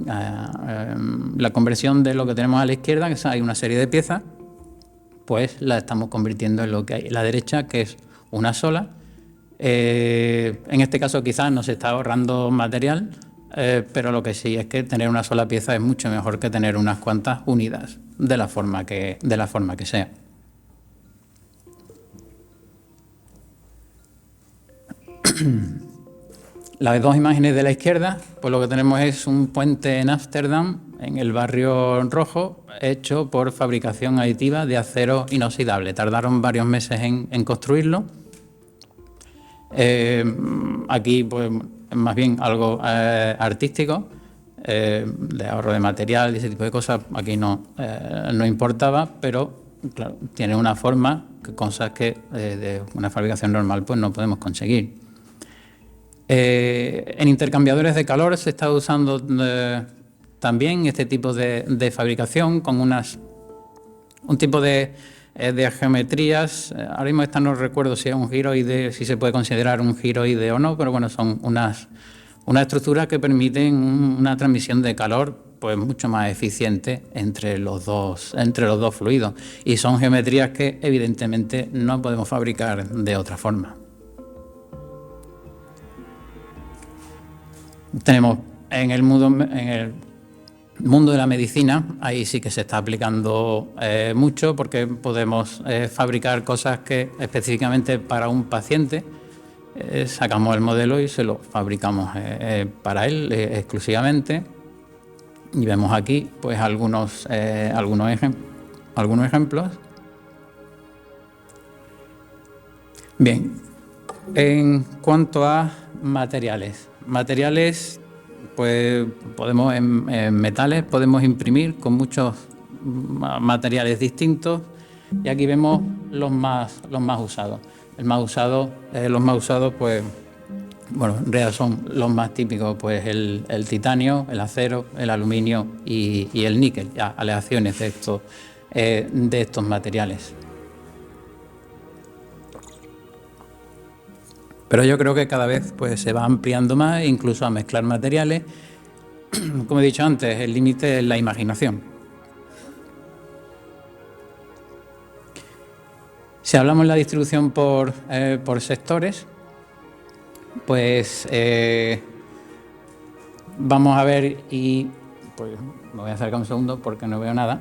la conversión de lo que tenemos a la izquierda, que hay una serie de piezas, pues la estamos convirtiendo en lo que hay a la derecha, que es una sola. En este caso quizás no se está ahorrando material, pero lo que sí es que tener una sola pieza es mucho mejor que tener unas cuantas unidas, de la forma que sea. Las dos imágenes de la izquierda, pues lo que tenemos es un puente en Ámsterdam, en el barrio rojo, hecho por fabricación aditiva de acero inoxidable. Tardaron varios meses en construirlo. Aquí, pues, más bien algo artístico, de ahorro de material y ese tipo de cosas. Aquí no importaba, pero claro, tiene una forma, cosas que de una fabricación normal pues no podemos conseguir. En intercambiadores de calor se está usando también este tipo de fabricación con un tipo de geometrías. Ahora mismo esta no recuerdo si es un giroide, si se puede considerar un giroide o no, pero bueno, son unas estructuras que permiten una transmisión de calor pues mucho más eficiente entre los dos fluidos, y son geometrías que evidentemente no podemos fabricar de otra forma. Tenemos en el mundo de la medicina, ahí sí que se está aplicando mucho, porque podemos fabricar cosas que específicamente para un paciente sacamos el modelo y se lo fabricamos para él exclusivamente. Y vemos aquí pues algunos ejemplos. Bien, en cuanto a materiales, pues podemos en metales podemos imprimir con muchos materiales distintos, y aquí vemos los más usados. Los más usados, pues bueno, en realidad son los más típicos, pues el titanio, el acero, el aluminio y el níquel, ya aleaciones de estos materiales. Pero yo creo que cada vez pues, se va ampliando más, incluso a mezclar materiales. Como he dicho antes, el límite es la imaginación. Si hablamos de la distribución por sectores, pues vamos a ver y pues me voy a acercar un segundo porque no veo nada.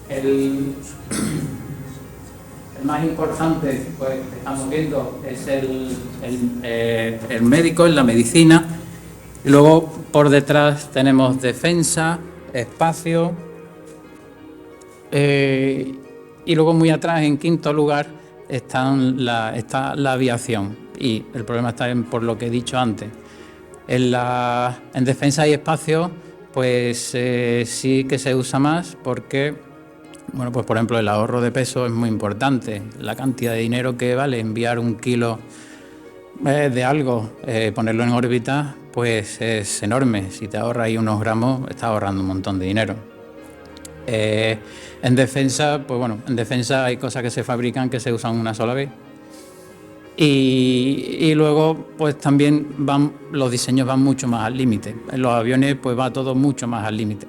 El más importante, pues, que estamos viendo es el médico, en la medicina. Y luego por detrás tenemos defensa, espacio. Y luego muy atrás, en quinto lugar, está la aviación. Y el problema está por lo que he dicho antes. En defensa y espacio, pues sí que se usa más porque, bueno, pues por ejemplo, el ahorro de peso es muy importante. La cantidad de dinero que vale enviar 1 kilo de algo, ponerlo en órbita, pues es enorme. Si te ahorras ahí unos gramos, estás ahorrando un montón de dinero. En defensa, pues bueno, en defensa hay cosas que se fabrican que se usan una sola vez. Y luego, pues también los diseños van mucho más al límite. En los aviones, pues va todo mucho más al límite.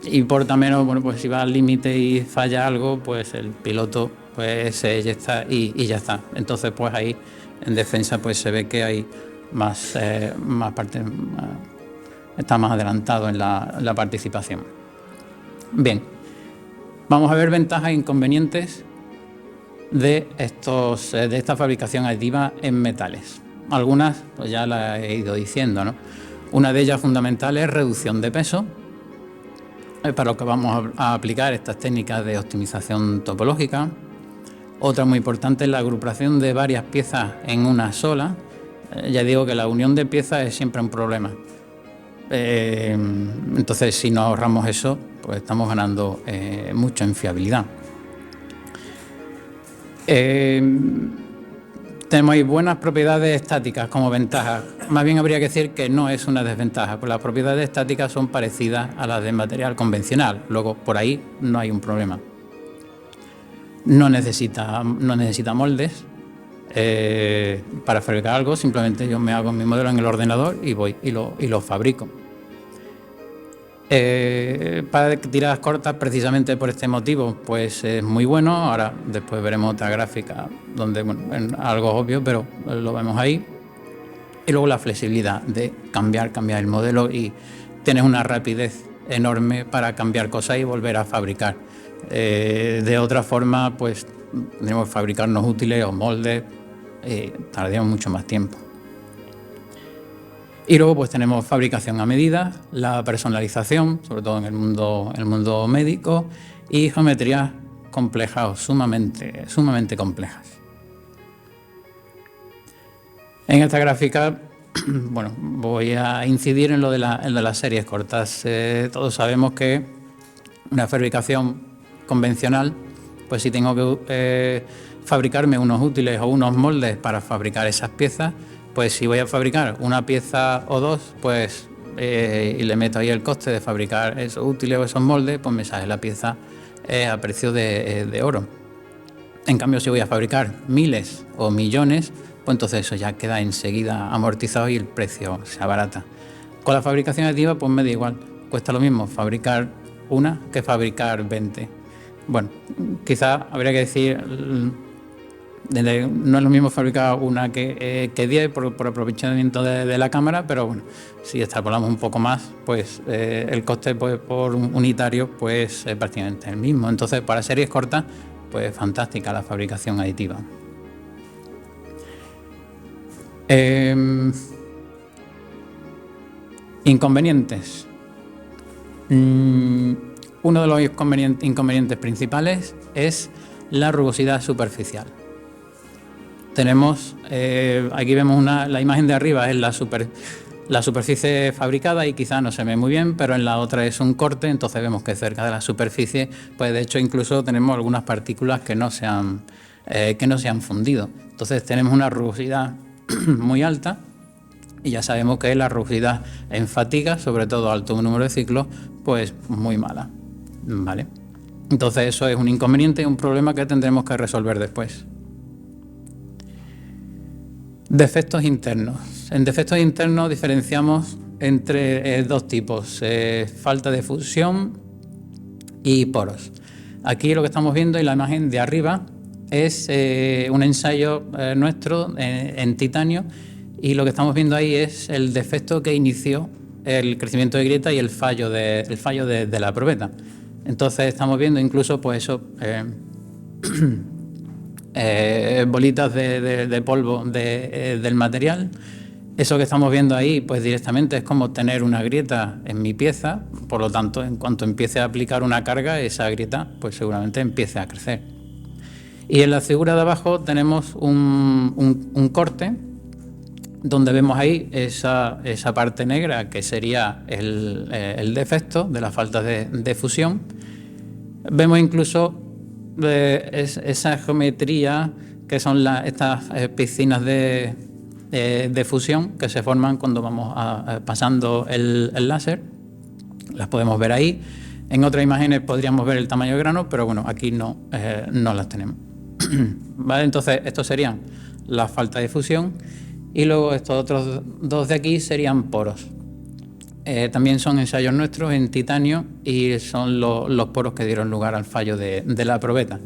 Y por también, bueno, pues si va al límite y falla algo, pues el piloto pues se eyecta y ya está. Entonces, pues ahí en defensa pues se ve que hay más parte, está más adelantado en la participación. Bien, vamos a ver ventajas e inconvenientes de esta fabricación aditiva en metales. Algunas pues ya las he ido diciendo, ¿no? Una de ellas fundamental es reducción de peso, para lo que vamos a aplicar estas técnicas de optimización topológica. Otra muy importante es la agrupación de varias piezas en una sola. Ya digo que la unión de piezas es siempre un problema. Entonces, si nos ahorramos eso, pues estamos ganando mucho en fiabilidad. Tenemos ahí buenas propiedades estáticas como ventaja. Más bien habría que decir que no es una desventaja, pues las propiedades estáticas son parecidas a las de material convencional. Luego, por ahí no hay un problema. No necesita moldes para fabricar algo. Simplemente yo me hago mi modelo en el ordenador y voy y lo fabrico. Para tiradas cortas, precisamente por este motivo, pues es muy bueno. Ahora después veremos otra gráfica donde, bueno, algo obvio, pero lo vemos ahí. Y luego la flexibilidad de cambiar el modelo, y tienes una rapidez enorme para cambiar cosas y volver a fabricar. De otra forma, pues tenemos que fabricarnos útiles o moldes, tardaríamos mucho más tiempo. Y luego pues tenemos fabricación a medida, la personalización, sobre todo en el mundo médico, y geometrías complejas o sumamente complejas. En esta gráfica, bueno, voy a incidir en lo de las series cortas. Todos sabemos que una fabricación convencional, pues si tengo que fabricarme unos útiles o unos moldes para fabricar esas piezas, pues si voy a fabricar una pieza o dos, pues y le meto ahí el coste de fabricar esos útiles o esos moldes, pues me sale la pieza a precio de oro. En cambio, si voy a fabricar miles o millones, pues entonces eso ya queda enseguida amortizado y el precio se abarata. Con la fabricación aditiva, pues me da igual, cuesta lo mismo fabricar una que fabricar 20. Bueno, quizás habría que decir, no es lo mismo fabricar una que 10 por aprovechamiento de la cámara, pero bueno, si extrapolamos un poco más, pues el coste pues, por unitario pues es prácticamente el mismo. Entonces, para series cortas, pues fantástica la fabricación aditiva. Inconvenientes. Uno de los inconvenientes principales es la rugosidad superficial. Tenemos, aquí vemos la imagen de arriba, es la superficie fabricada y quizá no se ve muy bien, pero en la otra es un corte, entonces vemos que cerca de la superficie, pues de hecho incluso tenemos algunas partículas que no se han fundido. Entonces tenemos una rugosidad muy alta y ya sabemos que la rugosidad en fatiga, sobre todo alto número de ciclos, pues muy mala, ¿vale? Entonces eso es un inconveniente, un problema que tendremos que resolver después. Defectos internos. En defectos internos diferenciamos entre dos tipos, falta de fusión y poros. Aquí lo que estamos viendo en la imagen de arriba es un ensayo nuestro en titanio, y lo que estamos viendo ahí es el defecto que inició el crecimiento de grieta y el fallo de la probeta. Entonces estamos viendo incluso pues eso, bolitas de polvo del material. Eso que estamos viendo ahí pues directamente es como tener una grieta en mi pieza, por lo tanto en cuanto empiece a aplicar una carga, esa grieta pues seguramente empiece a crecer. Y en la figura de abajo tenemos un corte donde vemos ahí esa parte negra que sería el defecto de la falta de fusión. Vemos incluso esa geometría que son estas piscinas de fusión que se forman cuando vamos pasando el láser. Las podemos ver ahí. En otras imágenes podríamos ver el tamaño de grano, pero bueno, aquí no las tenemos. ¿Vale? Entonces, estos serían la falta de fusión, y luego estos otros dos de aquí serían poros. También son ensayos nuestros en titanio y son los poros que dieron lugar al fallo de la probeta.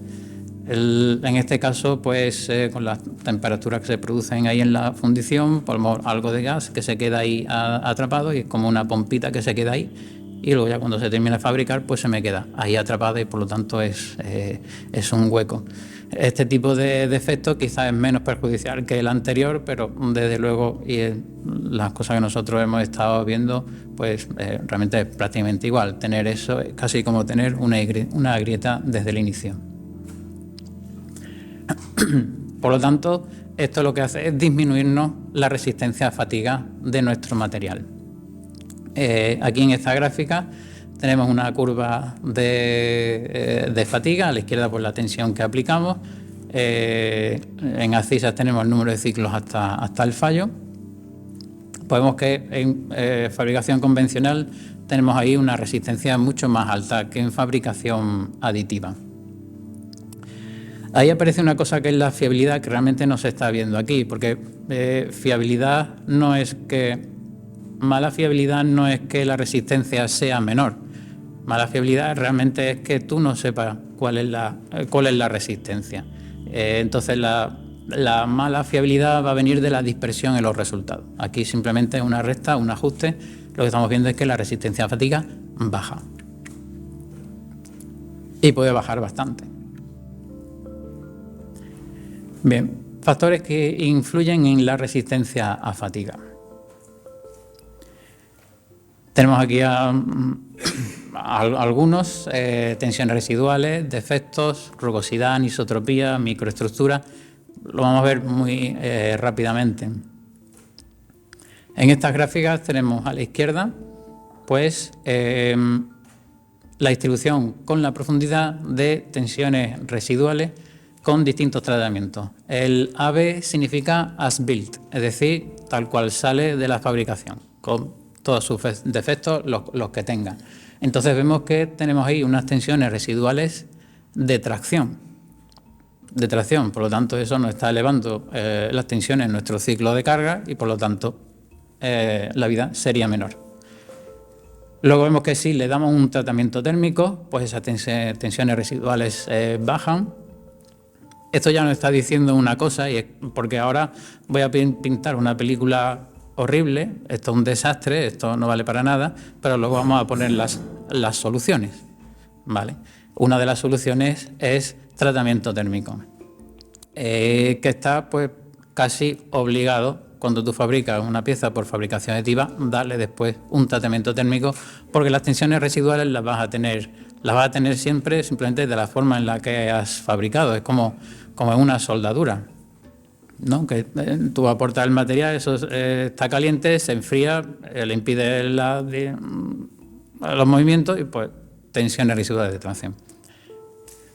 En este caso, pues con las temperaturas que se producen ahí en la fundición, ponemos algo de gas que se queda ahí atrapado, y es como una pompita que se queda ahí, y luego ya cuando se termina de fabricar pues se me queda ahí atrapada y por lo tanto es un hueco. Este tipo de defecto quizás es menos perjudicial que el anterior, pero desde luego las cosas que nosotros hemos estado viendo pues realmente es prácticamente igual. Tener eso es casi como tener una grieta desde el inicio. Por lo tanto, esto lo que hace es disminuirnos la resistencia a fatiga de nuestro material. Aquí en esta gráfica tenemos una curva de fatiga, a la izquierda por la tensión que aplicamos, en abscisas tenemos el número de ciclos hasta el fallo. Podemos que en fabricación convencional tenemos ahí una resistencia mucho más alta que en fabricación aditiva. Ahí aparece una cosa que es la fiabilidad, que realmente no se está viendo aquí, porque fiabilidad no es que... Mala fiabilidad no es que la resistencia sea menor. Mala fiabilidad realmente es que tú no sepas cuál es la resistencia. Entonces la mala fiabilidad va a venir de la dispersión en los resultados. Aquí simplemente es una recta, un ajuste. Lo que estamos viendo es que la resistencia a fatiga baja. Y puede bajar bastante. Bien, factores que influyen en la resistencia a fatiga. Tenemos aquí algunos, tensiones residuales, defectos, rugosidad, anisotropía, microestructura. Lo vamos a ver muy rápidamente. En estas gráficas tenemos a la izquierda pues, la distribución con la profundidad de tensiones residuales con distintos tratamientos. El AB significa as built, es decir, tal cual sale de la fabricación, con todos sus defectos, los que tenga. Entonces vemos que tenemos ahí unas tensiones residuales de tracción. Por lo tanto, eso nos está elevando las tensiones en nuestro ciclo de carga y por lo tanto la vida sería menor. Luego vemos que si le damos un tratamiento térmico, pues esas tensiones residuales bajan. Esto ya nos está diciendo una cosa, y es porque ahora voy a pintar una película horrible, esto es un desastre, esto no vale para nada, pero luego vamos a poner las soluciones, ¿vale? Una de las soluciones es tratamiento térmico, que está pues casi obligado cuando tú fabricas una pieza por fabricación aditiva, darle después un tratamiento térmico, porque las tensiones residuales las vas a tener siempre simplemente de la forma en la que has fabricado, es como en una soldadura, ¿no? Que tú aportas el material, eso está caliente, se enfría, le impide los movimientos y pues tensiones residuales de tracción.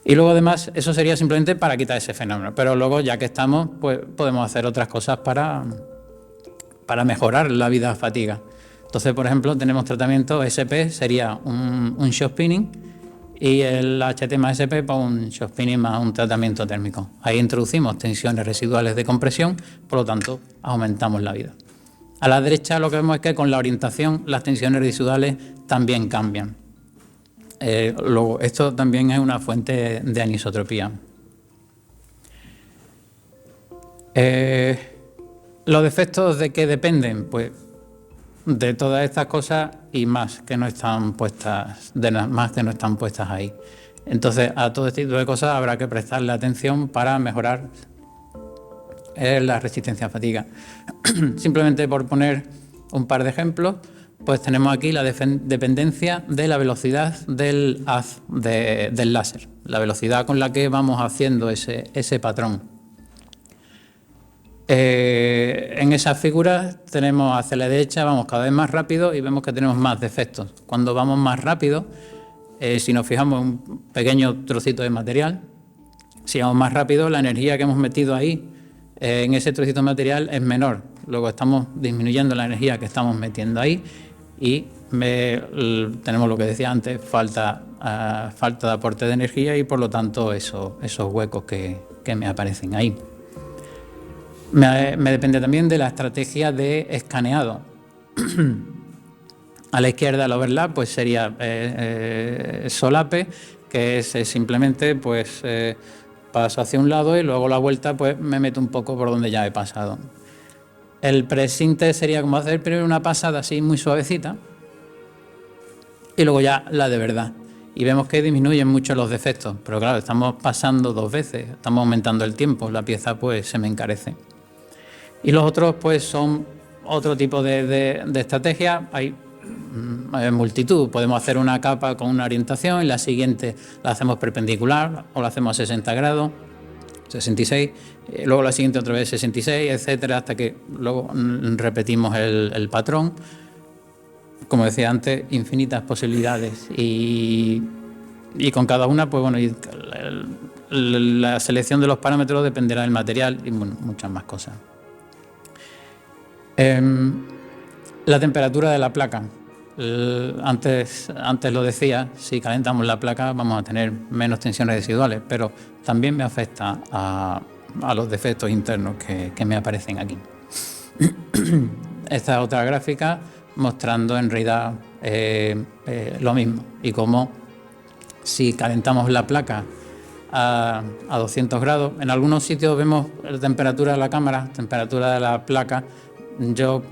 Y luego además eso sería simplemente para quitar ese fenómeno, pero luego ya que estamos pues podemos hacer otras cosas para mejorar la vida a fatiga. Entonces, por ejemplo, tenemos tratamiento SP, sería un shock spinning, y el HT más SP para un shock spinning más un tratamiento térmico. Ahí introducimos tensiones residuales de compresión, por lo tanto aumentamos la vida. A la derecha lo que vemos es que con la orientación las tensiones residuales también cambian. Luego, esto también es una fuente de anisotropía. ¿Los defectos de qué dependen? Pues de todas estas cosas y más que no están puestas, ahí. Entonces, a todo este tipo de cosas habrá que prestarle atención para mejorar la resistencia a fatiga. Simplemente por poner un par de ejemplos, pues tenemos aquí la dependencia de la velocidad del haz del láser, la velocidad con la que vamos haciendo ese patrón. En esas figuras tenemos hacia la derecha, vamos cada vez más rápido y vemos que tenemos más defectos. Cuando vamos más rápido, si nos fijamos en un pequeño trocito de material, si vamos más rápido, la energía que hemos metido ahí en ese trocito de material es menor. Luego estamos disminuyendo la energía que estamos metiendo ahí y tenemos lo que decía antes, falta de aporte de energía y por lo tanto esos huecos que me aparecen ahí. Me depende también de la estrategia de escaneado. A la izquierda el overlap pues sería solape, que es simplemente pues paso hacia un lado y luego la vuelta pues me meto un poco por donde ya he pasado. El presinte sería como hacer primero una pasada así muy suavecita y luego ya la de verdad. Y vemos que disminuyen mucho los defectos, pero claro, estamos pasando 2 veces, estamos aumentando el tiempo, la pieza pues se me encarece. Y los otros pues son otro tipo de estrategia. Hay multitud, podemos hacer una capa con una orientación y la siguiente la hacemos perpendicular o la hacemos a 60 grados, 66, luego la siguiente otra vez 66, etcétera, hasta que luego repetimos el patrón. Como decía antes, infinitas posibilidades y con cada una pues bueno, la selección de los parámetros dependerá del material y bueno, muchas más cosas. La temperatura de la placa. Antes lo decía, si calentamos la placa vamos a tener menos tensiones residuales, pero también me afecta a los defectos internos que me aparecen aquí. Esta es otra gráfica mostrando en realidad lo mismo y cómo si calentamos la placa a 200 grados, en algunos sitios vemos la temperatura de la cámara, temperatura de la placa. Yo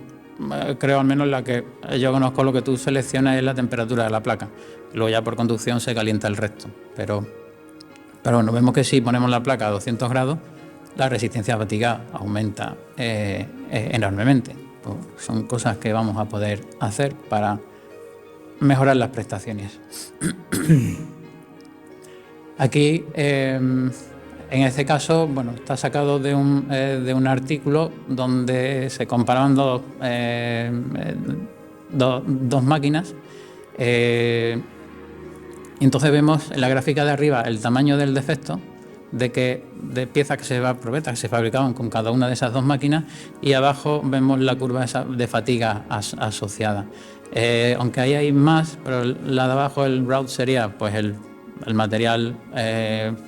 creo, al menos la que yo conozco, lo que tú seleccionas es la temperatura de la placa. Luego ya por conducción se calienta el resto. Pero bueno, vemos que si ponemos la placa a 200 grados, la resistencia a fatiga aumenta enormemente. Pues son cosas que vamos a poder hacer para mejorar las prestaciones. Aquí, en este caso, bueno, está sacado de un artículo donde se comparaban dos máquinas. Entonces vemos en la gráfica de arriba el tamaño del defecto de piezas que se fabricaban con cada una de esas 2 máquinas y abajo vemos la curva de fatiga asociada. Aunque ahí hay más, pero la de abajo, el route, sería pues el material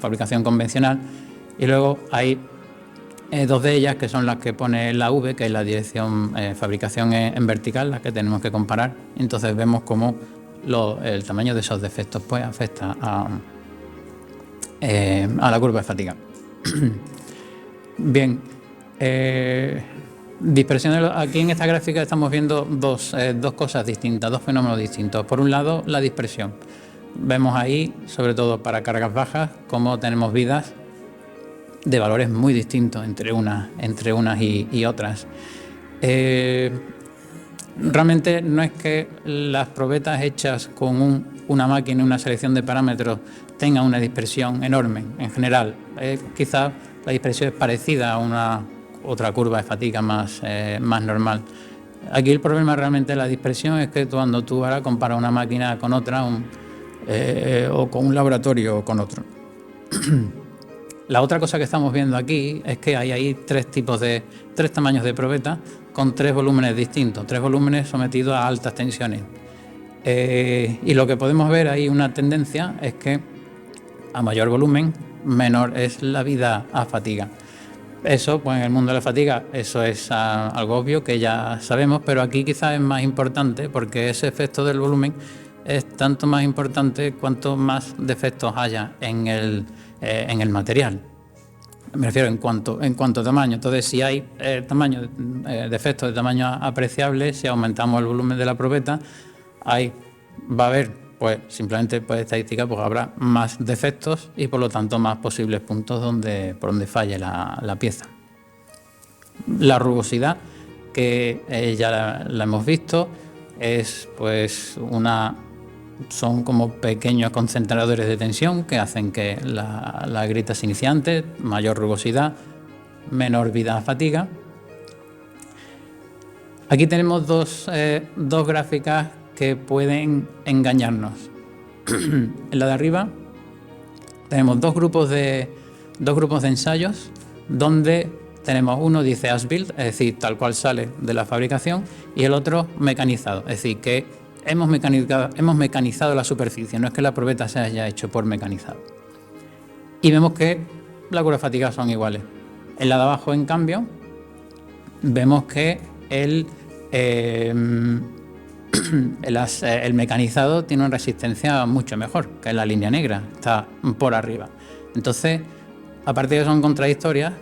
fabricación convencional y luego hay 2 de ellas que son las que pone la V, que es la dirección fabricación en vertical, las que tenemos que comparar. Entonces vemos cómo el tamaño de esos defectos pues afecta a la curva de fatiga. Bien, dispersión aquí en esta gráfica estamos viendo dos cosas distintas, 2 fenómenos distintos. Por un lado, la dispersión. Vemos ahí, sobre todo para cargas bajas, cómo tenemos vidas de valores muy distintos entre unas y otras. Realmente no es que las probetas hechas con una máquina y una selección de parámetros tengan una dispersión enorme. En general, quizás la dispersión es parecida a una otra curva de fatiga más normal. Aquí el problema realmente de la dispersión es que cuando tú ahora comparas una máquina con otra o con un laboratorio o con otro. La otra cosa que estamos viendo aquí es que hay ahí 3 tamaños de probeta con 3 volúmenes distintos, 3 volúmenes sometidos a altas tensiones. Y lo que podemos ver ahí, una tendencia, es que a mayor volumen, menor es la vida a fatiga. Eso, pues en el mundo de la fatiga, eso es algo obvio que ya sabemos, pero aquí quizás es más importante porque ese efecto del volumen es tanto más importante cuanto más defectos haya en el material. Me refiero en cuanto a tamaño. Entonces, si hay defectos de tamaño apreciable, si aumentamos el volumen de la probeta, ahí va a haber, pues simplemente por estadística, pues habrá más defectos y por lo tanto más posibles puntos por donde falle la pieza. La rugosidad, que ya la hemos visto, es pues son como pequeños concentradores de tensión que hacen que la grieta se inicie antes, mayor rugosidad, menor vida a fatiga. Aquí tenemos dos gráficas que pueden engañarnos. En la de arriba tenemos dos grupos de ensayos donde tenemos uno dice as built, es decir, tal cual sale de la fabricación, y el otro mecanizado, es decir, que hemos mecanizado la superficie, no es que la probeta se haya hecho por mecanizado. Y vemos que la curva de fatiga son iguales. En la de abajo, en cambio, vemos que el mecanizado tiene una resistencia mucho mejor que la línea negra, está por arriba. Entonces, aparte de que son contradictorias,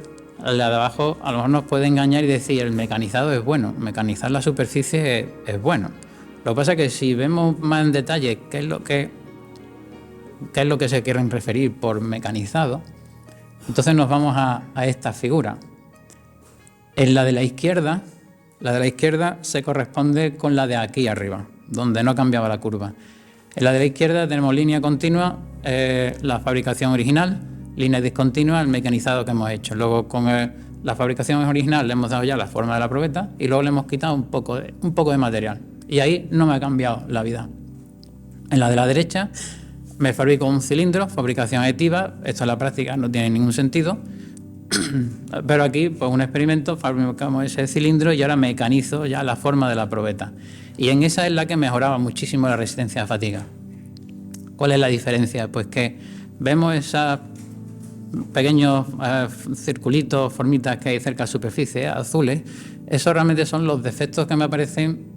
la de abajo a lo mejor nos puede engañar y decir el mecanizado es bueno, mecanizar la superficie es bueno. Lo que pasa es que si vemos más en detalle qué es lo que se quieren referir por mecanizado, entonces nos vamos a esta figura. En la de la izquierda se corresponde con la de aquí arriba, donde no cambiaba la curva. En la de la izquierda tenemos línea continua, la fabricación original, línea discontinua, el mecanizado que hemos hecho. Luego con la fabricación original le hemos dado ya la forma de la probeta y luego le hemos quitado un poco de material. Y ahí no me ha cambiado la vida. En la de la derecha me fabrico un cilindro, fabricación aditiva, esto en la práctica no tiene ningún sentido, pero aquí pues un experimento, fabricamos ese cilindro y ahora mecanizo ya la forma de la probeta. Y en esa es la que mejoraba muchísimo la resistencia a fatiga. ¿Cuál es la diferencia? Pues que vemos esos pequeños circulitos, formitas que hay cerca de la superficie, azules, esos realmente son los defectos que me aparecen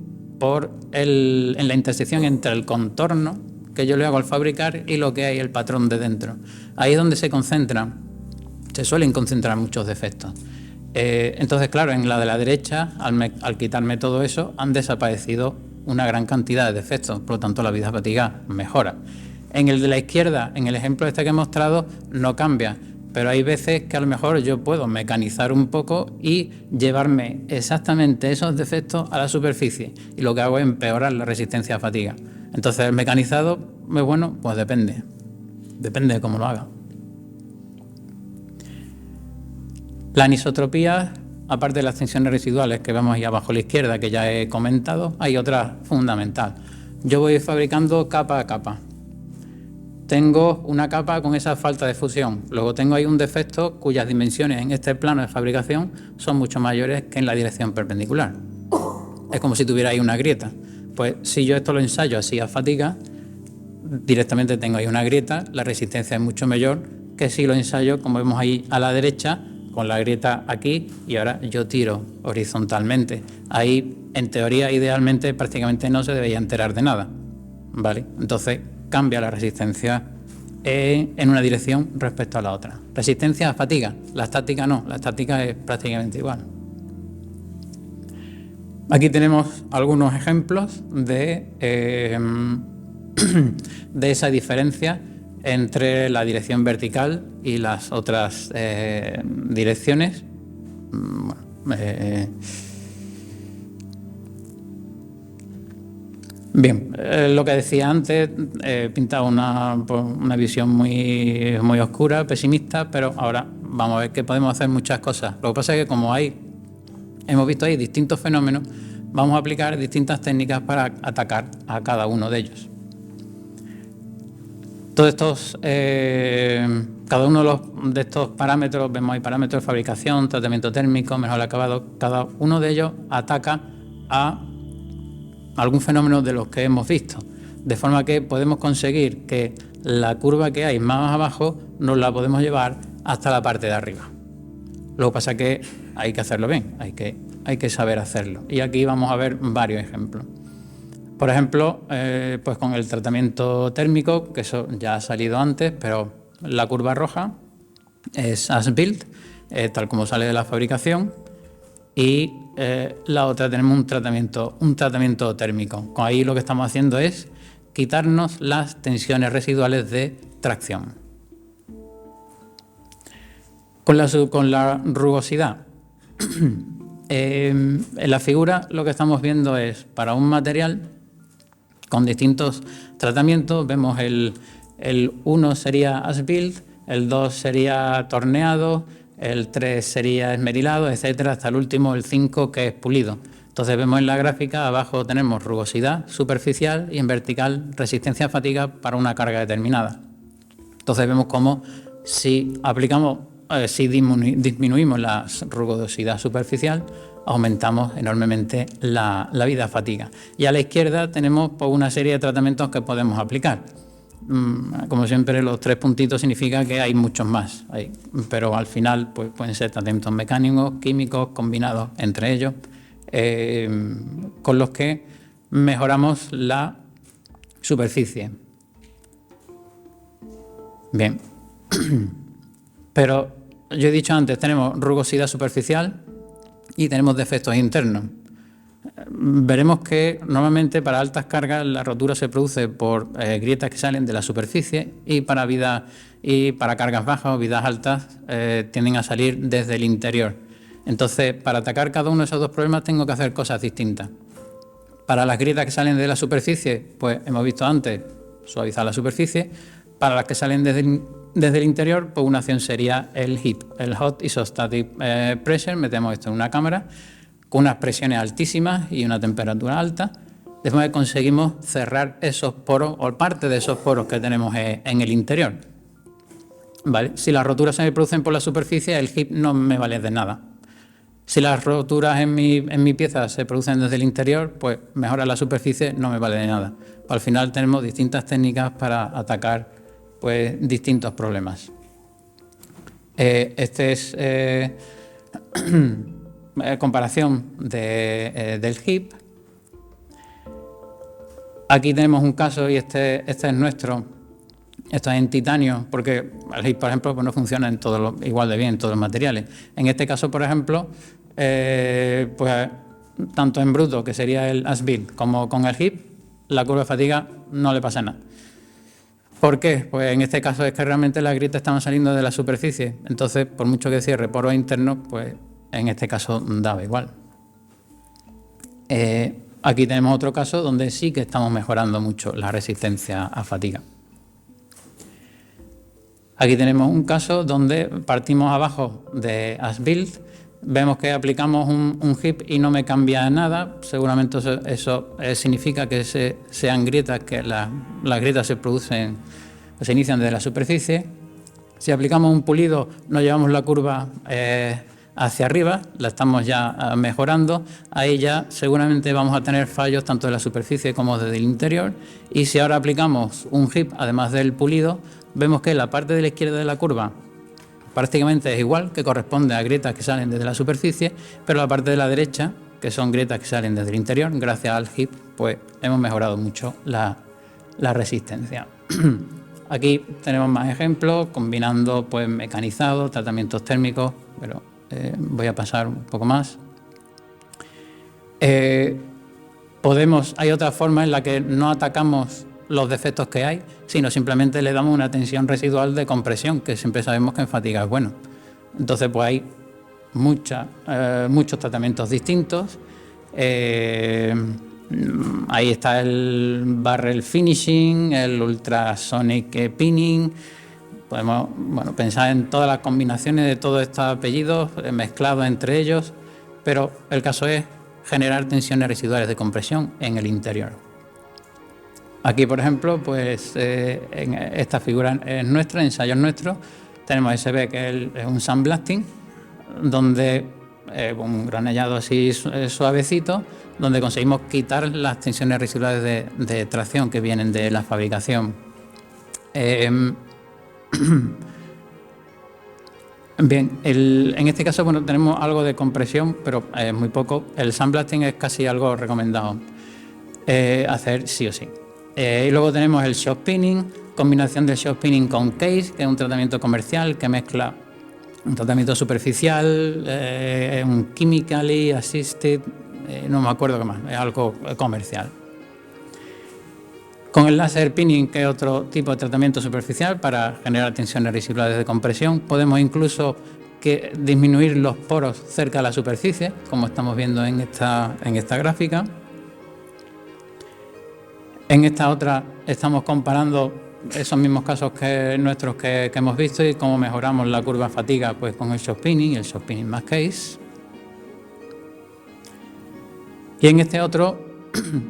en la intersección entre el contorno que yo le hago al fabricar y lo que hay el patrón de dentro. Ahí es donde se suelen concentrar muchos defectos. Entonces, claro, en la de la derecha, al quitarme todo eso, han desaparecido una gran cantidad de defectos, por lo tanto la vida fatiga mejora. En el de la izquierda, en el ejemplo este que he mostrado, no cambia, pero hay veces que a lo mejor yo puedo mecanizar un poco y llevarme exactamente esos defectos a la superficie, y lo que hago es empeorar la resistencia a fatiga. Entonces, ¿el mecanizado es bueno? Pues depende de cómo lo haga. La anisotropía, aparte de las tensiones residuales que vemos ahí abajo a la izquierda, que ya he comentado, hay otra fundamental. Yo voy fabricando capa a capa. Tengo una capa con esa falta de fusión. Luego tengo ahí un defecto cuyas dimensiones en este plano de fabricación son mucho mayores que en la dirección perpendicular. Es como si tuviera ahí una grieta. Pues si yo esto lo ensayo así a fatiga, directamente tengo ahí una grieta, la resistencia es mucho mayor que si lo ensayo, como vemos ahí a la derecha, con la grieta aquí, y ahora yo tiro horizontalmente. Ahí, en teoría, idealmente, prácticamente no se debería enterar de nada, ¿vale? Entonces, cambia la resistencia en una dirección respecto a la otra. Resistencia a fatiga, la estática no, la estática es prácticamente igual. Aquí tenemos algunos ejemplos de esa diferencia entre la dirección vertical y las otras direcciones. Bien, lo que decía antes, pintaba una visión muy oscura, pesimista, pero ahora vamos a ver que podemos hacer muchas cosas. Lo que pasa es que como hemos visto ahí distintos fenómenos, vamos a aplicar distintas técnicas para atacar a cada uno de ellos. Todos estos, cada uno de estos parámetros, vemos ahí parámetros de fabricación, tratamiento térmico, mejor acabado, cada uno de ellos ataca a algún fenómeno de los que hemos visto, de forma que podemos conseguir que la curva que hay más abajo nos la podemos llevar hasta la parte de arriba. Lo que pasa es que hay que hacerlo bien, hay que saber hacerlo. Y aquí vamos a ver varios ejemplos. Por ejemplo, pues con el tratamiento térmico, que eso ya ha salido antes, pero la curva roja es as built, tal como sale de la fabricación, y la otra tenemos un tratamiento térmico. Con ahí lo que estamos haciendo es quitarnos las tensiones residuales de tracción. Con la rugosidad, en la figura lo que estamos viendo es para un material con distintos tratamientos. Vemos el 1 sería as built, el 2 sería torneado, el 3 sería esmerilado, etcétera, hasta el último, el 5, que es pulido. Entonces vemos en la gráfica, abajo tenemos rugosidad superficial y en vertical resistencia a fatiga para una carga determinada. Entonces vemos cómo si disminuimos la rugosidad superficial, aumentamos enormemente la vida a fatiga. Y a la izquierda tenemos pues, una serie de tratamientos que podemos aplicar. Como siempre, los 3 puntitos significa que hay muchos más, pero al final pues, pueden ser tratamientos mecánicos, químicos, combinados entre ellos, con los que mejoramos la superficie. Bien, pero yo he dicho antes, tenemos rugosidad superficial y tenemos defectos internos. Veremos que normalmente para altas cargas la rotura se produce por grietas que salen de la superficie y para cargas bajas o vidas altas tienden a salir desde el interior. Entonces, para atacar cada uno de esos dos problemas tengo que hacer cosas distintas. Para las grietas que salen de la superficie, pues hemos visto antes suavizar la superficie. Para las que salen desde el interior, pues una opción sería el HIP, el Hot Isostatic Pressure. Metemos esto en una cámara con unas presiones altísimas y una temperatura alta, de forma que conseguimos cerrar esos poros o parte de esos poros que tenemos en el interior. ¿Vale? Si las roturas se me producen por la superficie, el HIP no me vale de nada. Si las roturas en mi pieza se producen desde el interior, pues mejorar la superficie no me vale de nada. Al final tenemos distintas técnicas para atacar pues, distintos problemas. Este es comparación del HIP. Aquí tenemos un caso y este es nuestro. Esto es en titanio, porque el HIP, por ejemplo, pues no funciona igual de bien en todos los materiales. En este caso, por ejemplo, pues tanto en bruto, que sería el as built, como con el HIP, la curva de fatiga no le pasa nada. ¿Por qué? Pues en este caso es que realmente las grietas estaban saliendo de la superficie. Entonces, por mucho que cierre poros internos, pues en este caso daba igual. Aquí tenemos otro caso donde sí que estamos mejorando mucho la resistencia a fatiga. Aquí tenemos un caso donde partimos abajo de as built, vemos que aplicamos un HIP y no me cambia nada. Seguramente eso significa que sean grietas, que las grietas se inician desde la superficie. Si aplicamos un pulido, nos llevamos la curva hacia arriba, la estamos ya mejorando. Ahí ya seguramente vamos a tener fallos tanto de la superficie como desde el interior. Y si ahora aplicamos un HIP, además del pulido, vemos que la parte de la izquierda de la curva prácticamente es igual, que corresponde a grietas que salen desde la superficie, pero la parte de la derecha, que son grietas que salen desde el interior, gracias al HIP, pues hemos mejorado mucho la resistencia. Aquí tenemos más ejemplos, combinando pues mecanizado, tratamientos térmicos, pero voy a pasar un poco más. Hay otra forma en la que no atacamos los defectos que hay, sino simplemente le damos una tensión residual de compresión, que siempre sabemos que en fatiga es bueno. Entonces, pues hay muchos tratamientos distintos. Ahí está el barrel finishing, el ultrasonic pinning. Podemos pensar en todas las combinaciones de todos estos apellidos mezclados entre ellos, pero el caso es generar tensiones residuales de compresión en el interior. Aquí, por ejemplo, pues en esta figura es nuestra, ensayos nuestros. Tenemos SB, que es un sandblasting, donde un granellado así suavecito, donde conseguimos quitar las tensiones residuales de tracción que vienen de la fabricación. Bien, en este caso tenemos algo de compresión, pero muy poco. El sandblasting es casi algo recomendado. hacer sí o sí. Y luego tenemos el shock pinning, combinación del shock pinning con case, que es un tratamiento comercial que mezcla un tratamiento superficial, un chemically assisted, no me acuerdo qué más, es algo comercial. Con el láser pinning, que es otro tipo de tratamiento superficial para generar tensiones residuales de compresión, podemos incluso disminuir los poros cerca de la superficie, como estamos viendo en esta gráfica. En esta otra estamos comparando esos mismos casos que hemos visto y cómo mejoramos la curva fatiga pues con el shock pinning más case. Y en este otro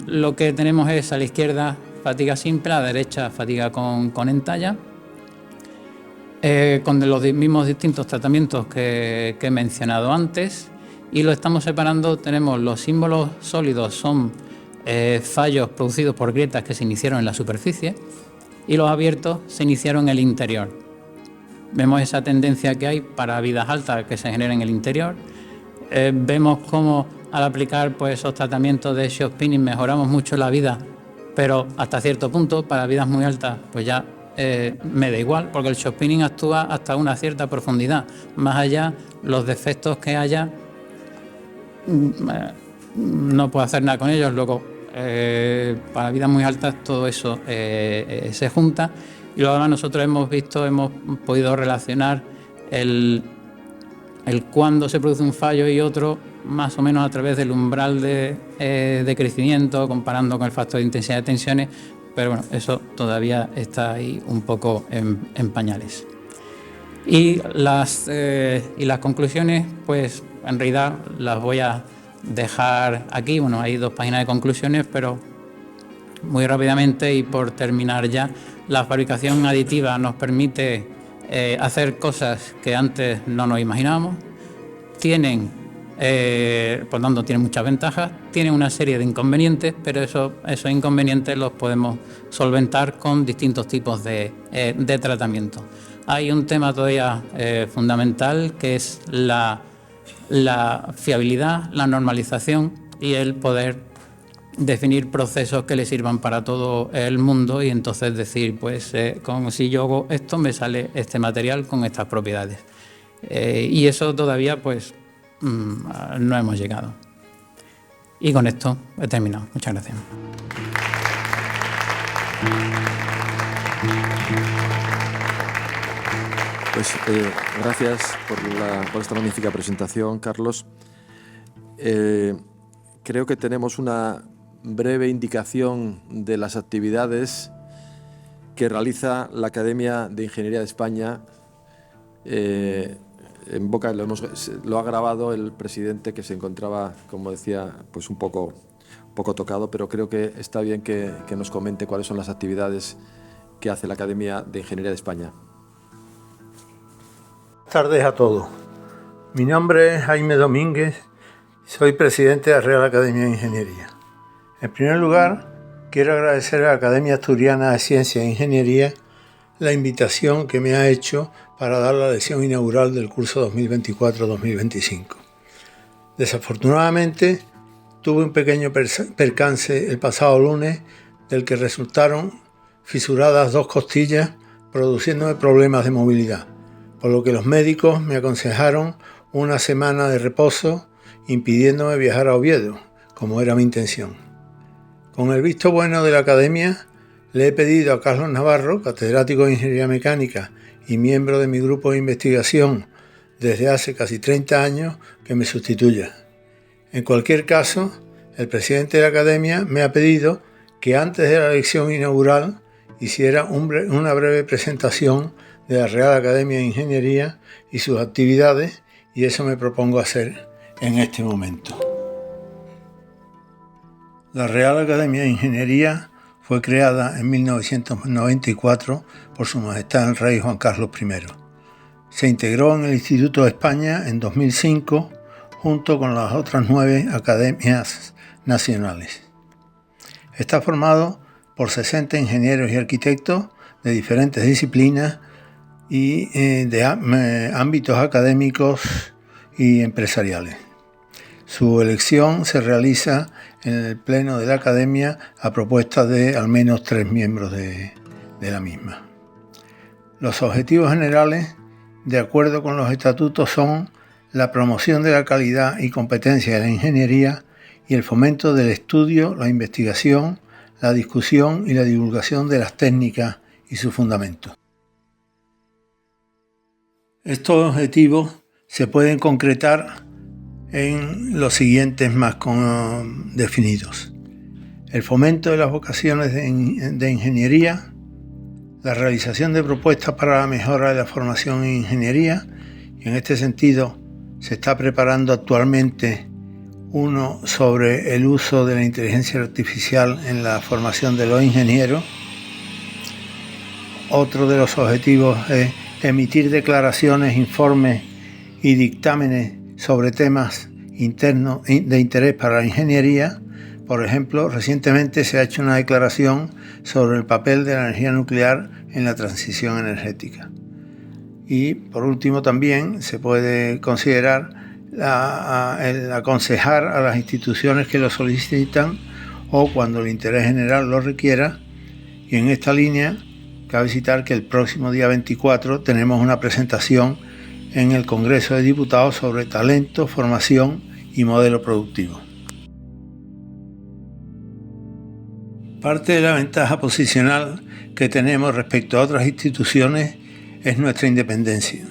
lo que tenemos es a la izquierda fatiga simple, a la derecha fatiga con entalla, con los mismos distintos tratamientos que he mencionado antes, y lo estamos separando. Tenemos los símbolos sólidos, son fallos producidos por grietas que se iniciaron en la superficie, y los abiertos se iniciaron en el interior. Vemos esa tendencia que hay para vidas altas que se generan en el interior. Vemos cómo al aplicar pues, esos tratamientos de shock pinning mejoramos mucho la vida, pero hasta cierto punto. Para vidas muy altas pues ya me da igual, porque el shock pinning actúa hasta una cierta profundidad. Más allá, los defectos que haya, no puedo hacer nada con ellos. Luego, para vidas muy altas todo eso se junta. Y luego además nosotros hemos podido relacionar el cuándo se produce un fallo y otro, más o menos a través del umbral de crecimiento, comparando con el factor de intensidad de tensiones, pero bueno, eso todavía está ahí un poco en pañales. Y las conclusiones, pues en realidad las voy a dejar aquí. Bueno, hay 2 páginas de conclusiones, pero muy rápidamente y por terminar ya, la fabricación aditiva nos permite hacer cosas que antes no nos imaginábamos. Por tanto, tienen muchas ventajas, tienen una serie de inconvenientes, pero esos inconvenientes los podemos solventar con distintos tipos de tratamiento. Hay un tema todavía fundamental, que es la fiabilidad, la normalización y el poder definir procesos que le sirvan para todo el mundo, y entonces decir, pues si yo hago esto me sale este material con estas propiedades. Y eso todavía pues no hemos llegado. Y con esto he terminado. Muchas gracias. Pues gracias por esta magnífica presentación, Carlos. Creo que tenemos una breve indicación de las actividades que realiza la Academia de Ingeniería de España. En boca lo ha grabado el presidente, que se encontraba, como decía, pues un poco tocado, pero creo que está bien que nos comente cuáles son las actividades que hace la Academia de Ingeniería de España. Buenas tardes a todos. Mi nombre es Jaime Domínguez, soy presidente de la Real Academia de Ingeniería. En primer lugar, quiero agradecer a la Academia Asturiana de Ciencias e Ingeniería la invitación que me ha hecho para dar la lección inaugural del curso 2024-2025. Desafortunadamente, tuve un pequeño percance el pasado lunes, del que resultaron fisuradas 2 costillas, produciéndome problemas de movilidad, por lo que los médicos me aconsejaron una semana de reposo, impidiéndome viajar a Oviedo, como era mi intención. Con el visto bueno de la Academia, le he pedido a Carlos Navarro, catedrático de Ingeniería Mecánica y miembro de mi grupo de investigación desde hace casi 30 años, que me sustituya. En cualquier caso, el presidente de la Academia me ha pedido que antes de la lección inaugural hiciera una breve presentación de la Real Academia de Ingeniería y sus actividades, y eso me propongo hacer en este momento. La Real Academia de Ingeniería fue creada en 1994 por Su Majestad el Rey Juan Carlos I. Se integró en el Instituto de España en 2005, junto con las otras 9 academias nacionales. Está formado por 60 ingenieros y arquitectos de diferentes disciplinas y de ámbitos académicos y empresariales. Su elección se realiza en el Pleno de la Academia a propuesta de al menos 3 miembros de la misma. Los objetivos generales, de acuerdo con los estatutos, son la promoción de la calidad y competencia de la ingeniería y el fomento del estudio, la investigación, la discusión y la divulgación de las técnicas y sus fundamentos. Estos objetivos se pueden concretar en los siguientes más definidos: el fomento de las vocaciones de ingeniería, la realización de propuestas para la mejora de la formación en ingeniería, y en este sentido se está preparando actualmente uno sobre el uso de la inteligencia artificial en la formación de los ingenieros. Otro de los objetivos es emitir declaraciones, informes y dictámenes sobre temas internos de interés para la ingeniería. Por ejemplo, recientemente se ha hecho una declaración sobre el papel de la energía nuclear en la transición energética. Y por último también se puede considerar el aconsejar a las instituciones que lo solicitan o cuando el interés general lo requiera. Y en esta línea cabe citar que el próximo día 24 tenemos una presentación en el Congreso de Diputados sobre talento, formación y modelo productivo. Parte de la ventaja posicional que tenemos respecto a otras instituciones es nuestra independencia.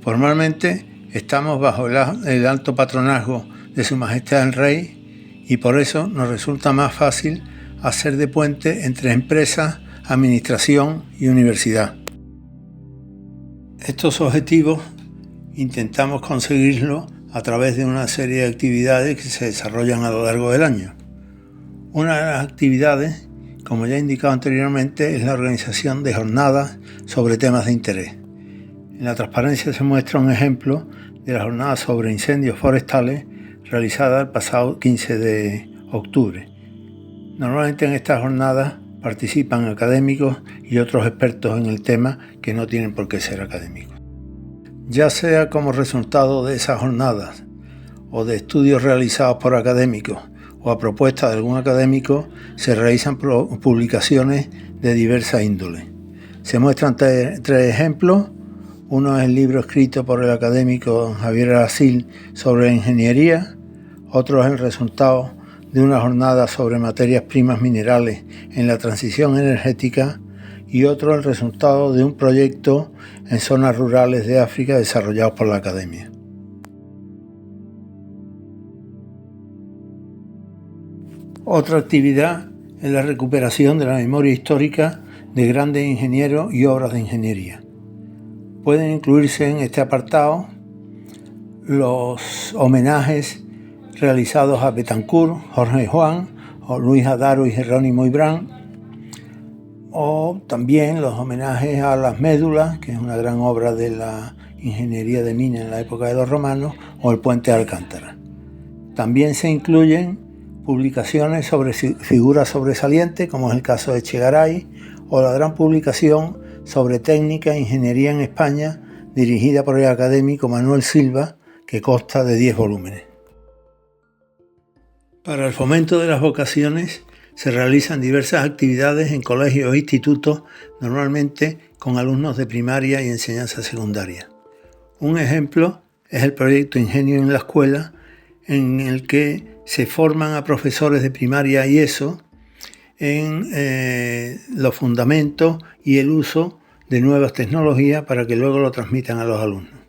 Formalmente estamos bajo el alto patronazgo de Su Majestad el Rey y por eso nos resulta más fácil hacer de puente entre empresas, administración y universidad. Estos objetivos intentamos conseguirlos a través de una serie de actividades que se desarrollan a lo largo del año. Una de las actividades, como ya he indicado anteriormente, es la organización de jornadas sobre temas de interés. En la transparencia se muestra un ejemplo de la jornada sobre incendios forestales realizada el pasado 15 de octubre. Normalmente en estas jornadas participan académicos y otros expertos en el tema que no tienen por qué ser académicos. Ya sea como resultado de esas jornadas o de estudios realizados por académicos o a propuesta de algún académico, se realizan publicaciones de diversa índole. Se muestran tres ejemplos. Uno es el libro escrito por el académico Javier Aracil sobre ingeniería, otro es el resultado de una jornada sobre materias primas minerales en la transición energética y otro el resultado de un proyecto en zonas rurales de África desarrollado por la academia. Otra actividad es la recuperación de la memoria histórica de grandes ingenieros y obras de ingeniería. Pueden incluirse en este apartado los homenajes realizados a Betancourt, Jorge Juan, o Luis Adaro y Jerónimo Ibrán, o también los homenajes a las médulas, que es una gran obra de la ingeniería de mina en la época de los romanos, o el puente de Alcántara. También se incluyen publicaciones sobre figuras sobresalientes, como es el caso de Echegaray, o la gran publicación sobre técnica e ingeniería en España, dirigida por el académico Manuel Silva, que consta de 10 volúmenes. Para el fomento de las vocaciones se realizan diversas actividades en colegios e institutos, normalmente con alumnos de primaria y enseñanza secundaria. Un ejemplo es el proyecto Ingenio en la Escuela, en el que se forman a profesores de primaria y ESO en los fundamentos y el uso de nuevas tecnologías para que luego lo transmitan a los alumnos.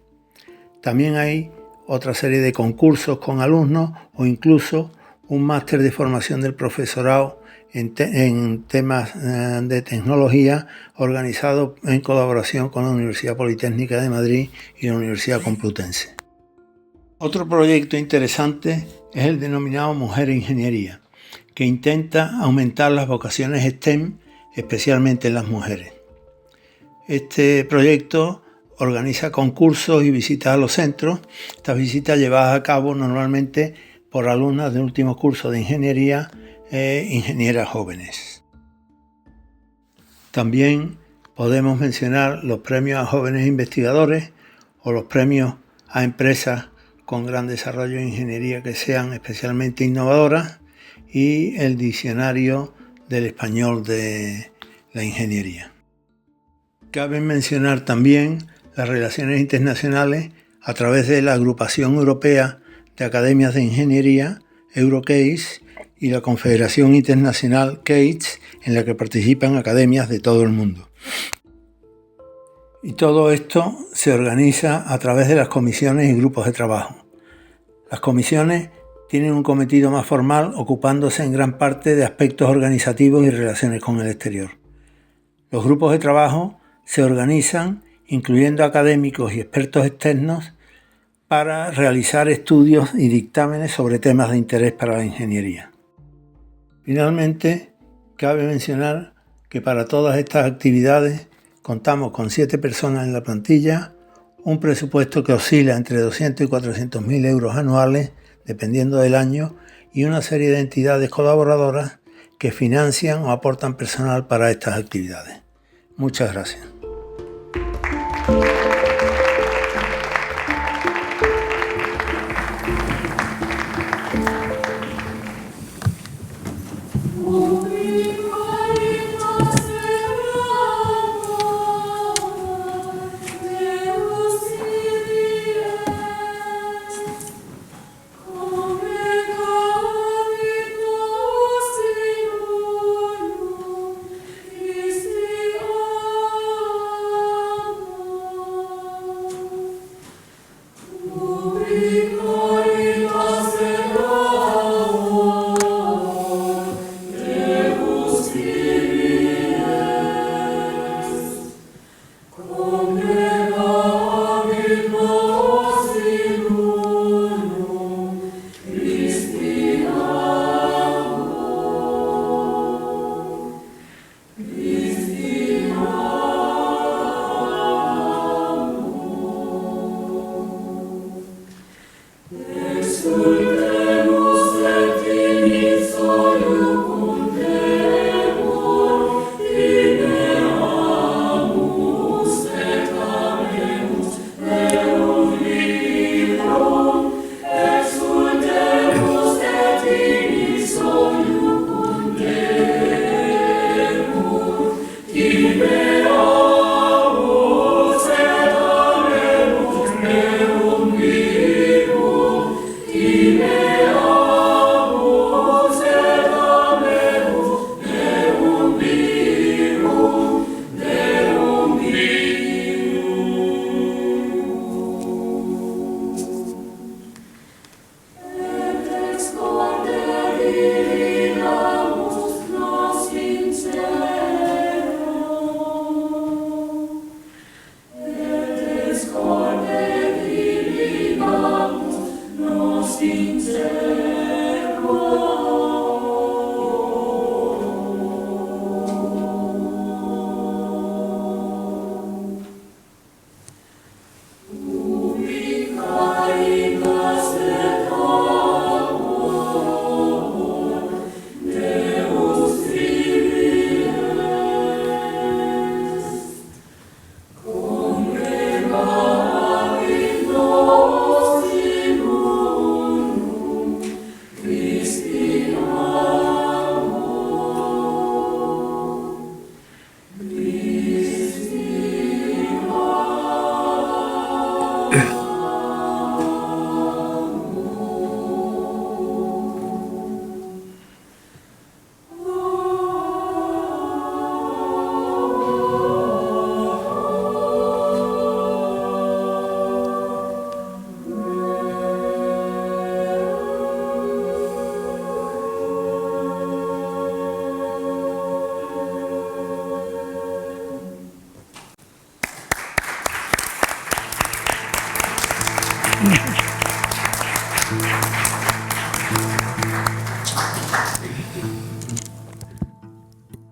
También hay otra serie de concursos con alumnos o incluso un máster de formación del profesorado en temas de tecnología organizado en colaboración con la Universidad Politécnica de Madrid y la Universidad Complutense. Otro proyecto interesante es el denominado Mujer e Ingeniería, que intenta aumentar las vocaciones STEM, especialmente en las mujeres. Este proyecto organiza concursos y visitas a los centros. Estas visitas llevadas a cabo normalmente por alumnas de último curso de ingeniería e ingenieras jóvenes. También podemos mencionar los premios a jóvenes investigadores o los premios a empresas con gran desarrollo de ingeniería que sean especialmente innovadoras, y el Diccionario del Español de la Ingeniería. Cabe mencionar también las relaciones internacionales a través de la Agrupación Europea de Academias de Ingeniería, EuroCASE, y la Confederación Internacional CASE, en la que participan academias de todo el mundo. Y todo esto se organiza a través de las comisiones y grupos de trabajo. Las comisiones tienen un cometido más formal, ocupándose en gran parte de aspectos organizativos y relaciones con el exterior. Los grupos de trabajo se organizan incluyendo académicos y expertos externos para realizar estudios y dictámenes sobre temas de interés para la ingeniería. Finalmente, cabe mencionar que para todas estas actividades contamos con 7 personas en la plantilla, un presupuesto que oscila entre 200 y 400.000 euros anuales, dependiendo del año, y una serie de entidades colaboradoras que financian o aportan personal para estas actividades. Muchas gracias.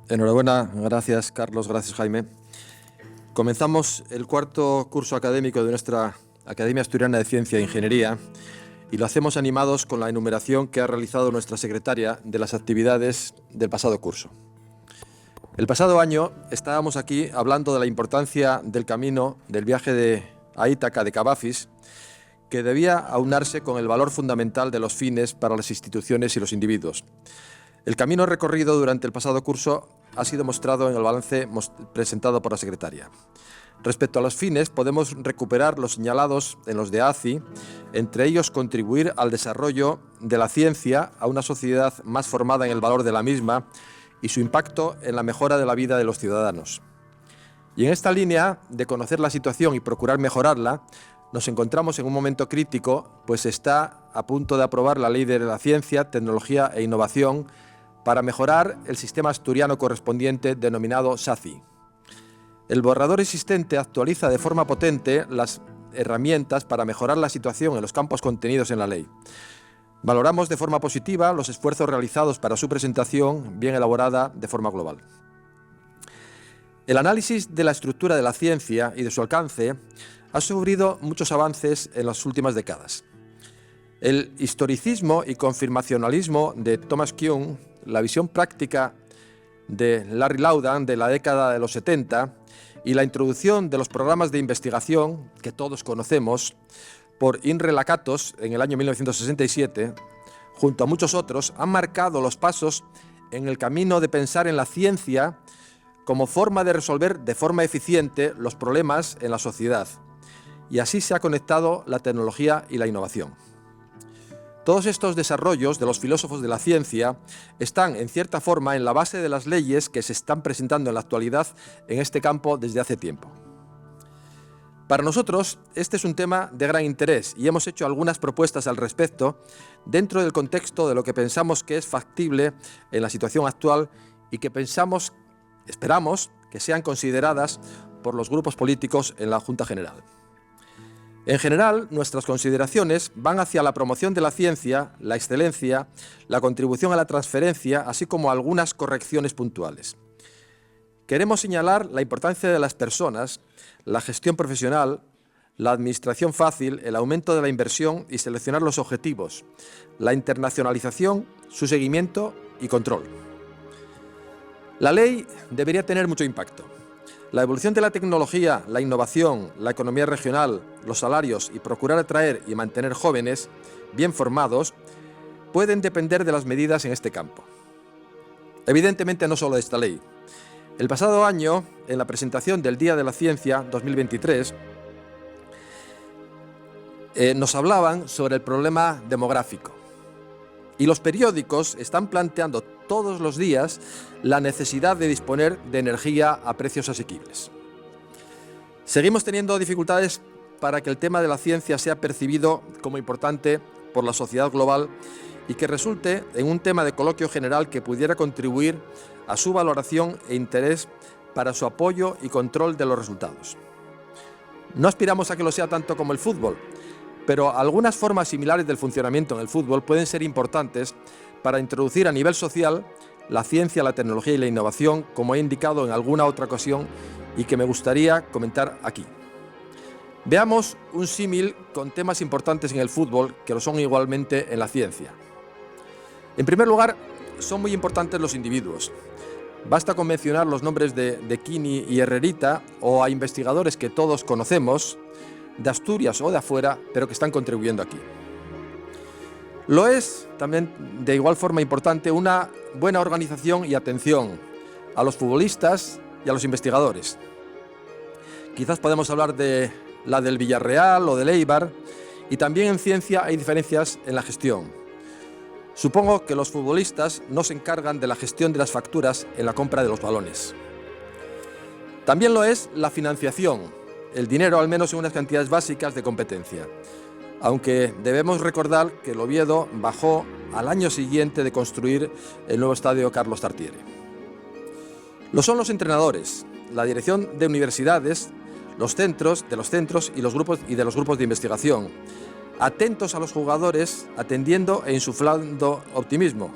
Enhorabuena, gracias Carlos, gracias Jaime. Comenzamos el cuarto curso académico de nuestra Academia Asturiana de Ciencia e Ingeniería y lo hacemos animados con la enumeración que ha realizado nuestra secretaria de las actividades del pasado curso. El pasado año estábamos aquí hablando de la importancia del camino del viaje a Ítaca de Cavafis, que debía aunarse con el valor fundamental de los fines para las instituciones y los individuos. El camino recorrido durante el pasado curso ha sido mostrado en el balance presentado por la secretaria. Respecto a los fines, podemos recuperar los señalados en los de ACI, entre ellos contribuir al desarrollo de la ciencia a una sociedad más formada en el valor de la misma y su impacto en la mejora de la vida de los ciudadanos. Y en esta línea de conocer la situación y procurar mejorarla, nos encontramos en un momento crítico, pues se está a punto de aprobar la Ley de la Ciencia, Tecnología e Innovación para mejorar el sistema asturiano correspondiente denominado SACI. El borrador existente actualiza de forma potente las herramientas para mejorar la situación en los campos contenidos en la ley. Valoramos de forma positiva los esfuerzos realizados para su presentación, bien elaborada de forma global. El análisis de la estructura de la ciencia y de su alcance ha sufrido muchos avances en las últimas décadas. El historicismo y confirmacionalismo de Thomas Kuhn, la visión práctica de Larry Laudan de la década de los 70 y la introducción de los programas de investigación que todos conocemos por Imre Lakatos en el año 1967, junto a muchos otros, han marcado los pasos en el camino de pensar en la ciencia como forma de resolver de forma eficiente los problemas en la sociedad, y así se ha conectado la tecnología y la innovación. Todos estos desarrollos de los filósofos de la ciencia están, en cierta forma, en la base de las leyes que se están presentando en la actualidad en este campo desde hace tiempo. Para nosotros, este es un tema de gran interés y hemos hecho algunas propuestas al respecto dentro del contexto de lo que pensamos que es factible en la situación actual y que esperamos que sean consideradas por los grupos políticos en la Junta General. En general, nuestras consideraciones van hacia la promoción de la ciencia, la excelencia, la contribución a la transferencia, así como algunas correcciones puntuales. Queremos señalar la importancia de las personas, la gestión profesional, la administración fácil, el aumento de la inversión y seleccionar los objetivos, la internacionalización, su seguimiento y control. La ley debería tener mucho impacto. La evolución de la tecnología, la innovación, la economía regional, los salarios y procurar atraer y mantener jóvenes bien formados pueden depender de las medidas en este campo. Evidentemente no solo de esta ley. El pasado año, en la presentación del Día de la Ciencia 2023, nos hablaban sobre el problema demográfico. Y los periódicos están planteando todos los días la necesidad de disponer de energía a precios asequibles. Seguimos teniendo dificultades para que el tema de la ciencia sea percibido como importante por la sociedad global y que resulte en un tema de coloquio general que pudiera contribuir a su valoración e interés para su apoyo y control de los resultados. No aspiramos a que lo sea tanto como el fútbol, pero algunas formas similares del funcionamiento en el fútbol pueden ser importantes para introducir a nivel social la ciencia, la tecnología y la innovación, como he indicado en alguna otra ocasión y que me gustaría comentar aquí. Veamos un símil con temas importantes en el fútbol que lo son igualmente en la ciencia. En primer lugar, son muy importantes los individuos. Basta con mencionar los nombres de Kini y Herrerita o a investigadores que todos conocemos, de Asturias o de afuera, pero que están contribuyendo aquí. Lo es también de igual forma importante una buena organización y atención a los futbolistas y a los investigadores. Quizás podemos hablar de la del Villarreal o del Eibar, y también en ciencia hay diferencias en la gestión. Supongo que los futbolistas no se encargan de la gestión de las facturas en la compra de los balones. También lo es la financiación, el dinero al menos en unas cantidades básicas de competencia. Aunque debemos recordar que el Oviedo bajó al año siguiente de construir el nuevo estadio Carlos Tartiere. Lo son los entrenadores, la dirección de universidades, los centros y de los grupos de investigación, atentos a los jugadores, atendiendo e insuflando optimismo.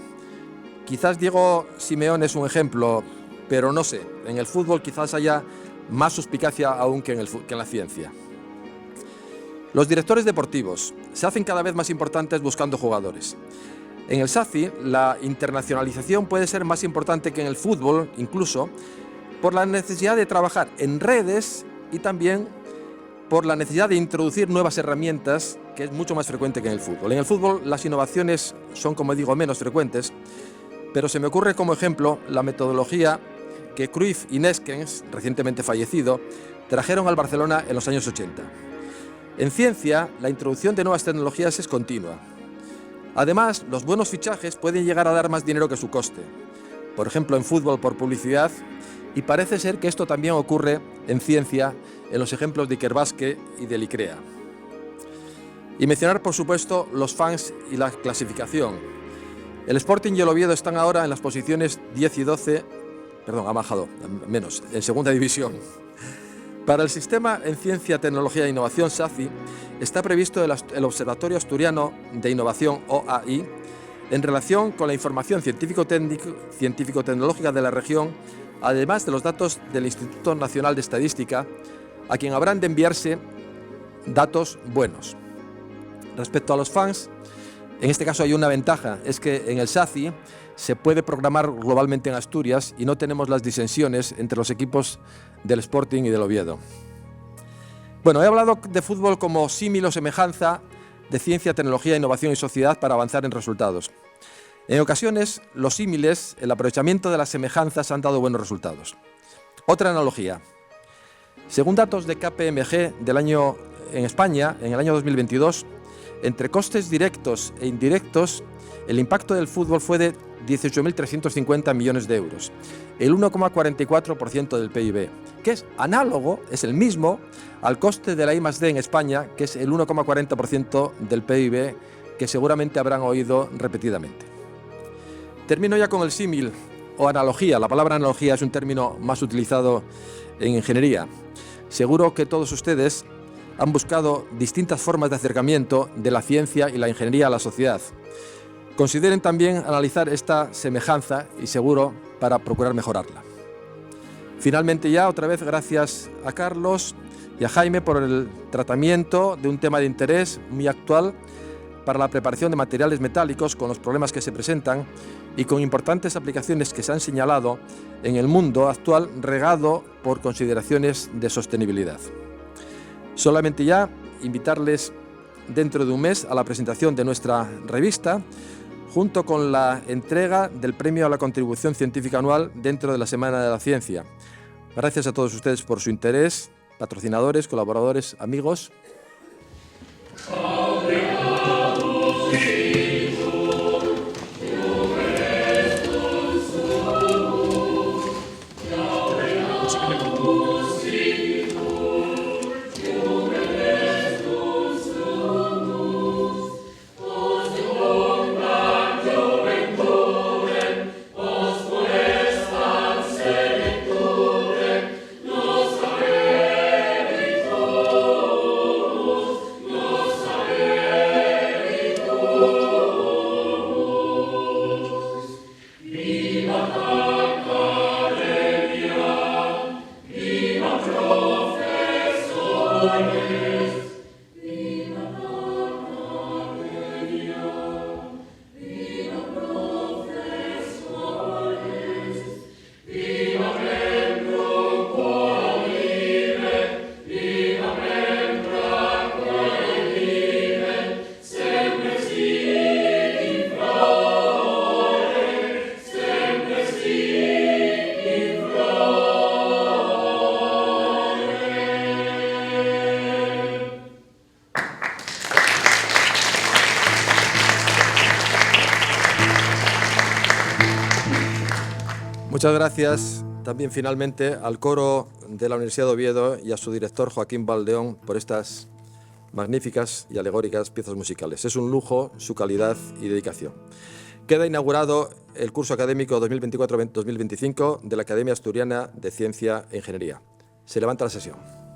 Quizás Diego Simeone es un ejemplo, pero no sé, en el fútbol quizás haya más suspicacia aún que en la ciencia. Los directores deportivos se hacen cada vez más importantes buscando jugadores. En el SACI, la internacionalización puede ser más importante que en el fútbol, incluso por la necesidad de trabajar en redes y también por la necesidad de introducir nuevas herramientas, que es mucho más frecuente que en el fútbol. En el fútbol las innovaciones son, como digo, menos frecuentes, pero se me ocurre como ejemplo la metodología que Cruyff y Neskens, recientemente fallecido, trajeron al Barcelona en los años 80. En ciencia, la introducción de nuevas tecnologías es continua. Además, los buenos fichajes pueden llegar a dar más dinero que su coste. Por ejemplo, en fútbol por publicidad, y parece ser que esto también ocurre en ciencia en los ejemplos de Ikerbasque y de Licrea. Y mencionar, por supuesto, los fans y la clasificación. El Sporting y el Oviedo están ahora en las posiciones 10 y 12, perdón, ha bajado, menos, en segunda división. Para el Sistema en Ciencia, Tecnología e Innovación, SACI, está previsto el Observatorio Asturiano de Innovación, OAI, en relación con la información científico-tecnológica de la región, además de los datos del Instituto Nacional de Estadística, a quien habrán de enviarse datos buenos. Respecto a los fans, en este caso hay una ventaja, es que en el SACI se puede programar globalmente en Asturias y no tenemos las disensiones entre los equipos del Sporting y del Oviedo. Bueno, he hablado de fútbol como símil o semejanza de ciencia, tecnología, innovación y sociedad para avanzar en resultados. En ocasiones, los símiles, el aprovechamiento de las semejanzas han dado buenos resultados. Otra analogía. Según datos de KPMG en España, en el año 2022, entre costes directos e indirectos, el impacto del fútbol fue de 18.350 millones de euros, el 1,44% del PIB, que es análogo, es el mismo, al coste de la I+D en España, que es el 1,40% del PIB, que seguramente habrán oído repetidamente. Termino ya con el símil o analogía. La palabra analogía es un término más utilizado en ingeniería. Seguro que todos ustedes han buscado distintas formas de acercamiento de la ciencia y la ingeniería a la sociedad. Consideren también analizar esta semejanza y seguro para procurar mejorarla. Finalmente ya, otra vez, gracias a Carlos y a Jaime por el tratamiento de un tema de interés muy actual para la preparación de materiales metálicos con los problemas que se presentan y con importantes aplicaciones que se han señalado en el mundo actual regado por consideraciones de sostenibilidad. Solamente ya invitarles dentro de un mes a la presentación de nuestra revista, junto con la entrega del Premio a la Contribución Científica Anual dentro de la Semana de la Ciencia. Gracias a todos ustedes por su interés, patrocinadores, colaboradores, amigos. Muchas gracias también finalmente al coro de la Universidad de Oviedo y a su director Joaquín Valdeón por estas magníficas y alegóricas piezas musicales. Es un lujo su calidad y dedicación. Queda inaugurado el curso académico 2024-2025 de la Academia Asturiana de Ciencia e Ingeniería. Se levanta la sesión.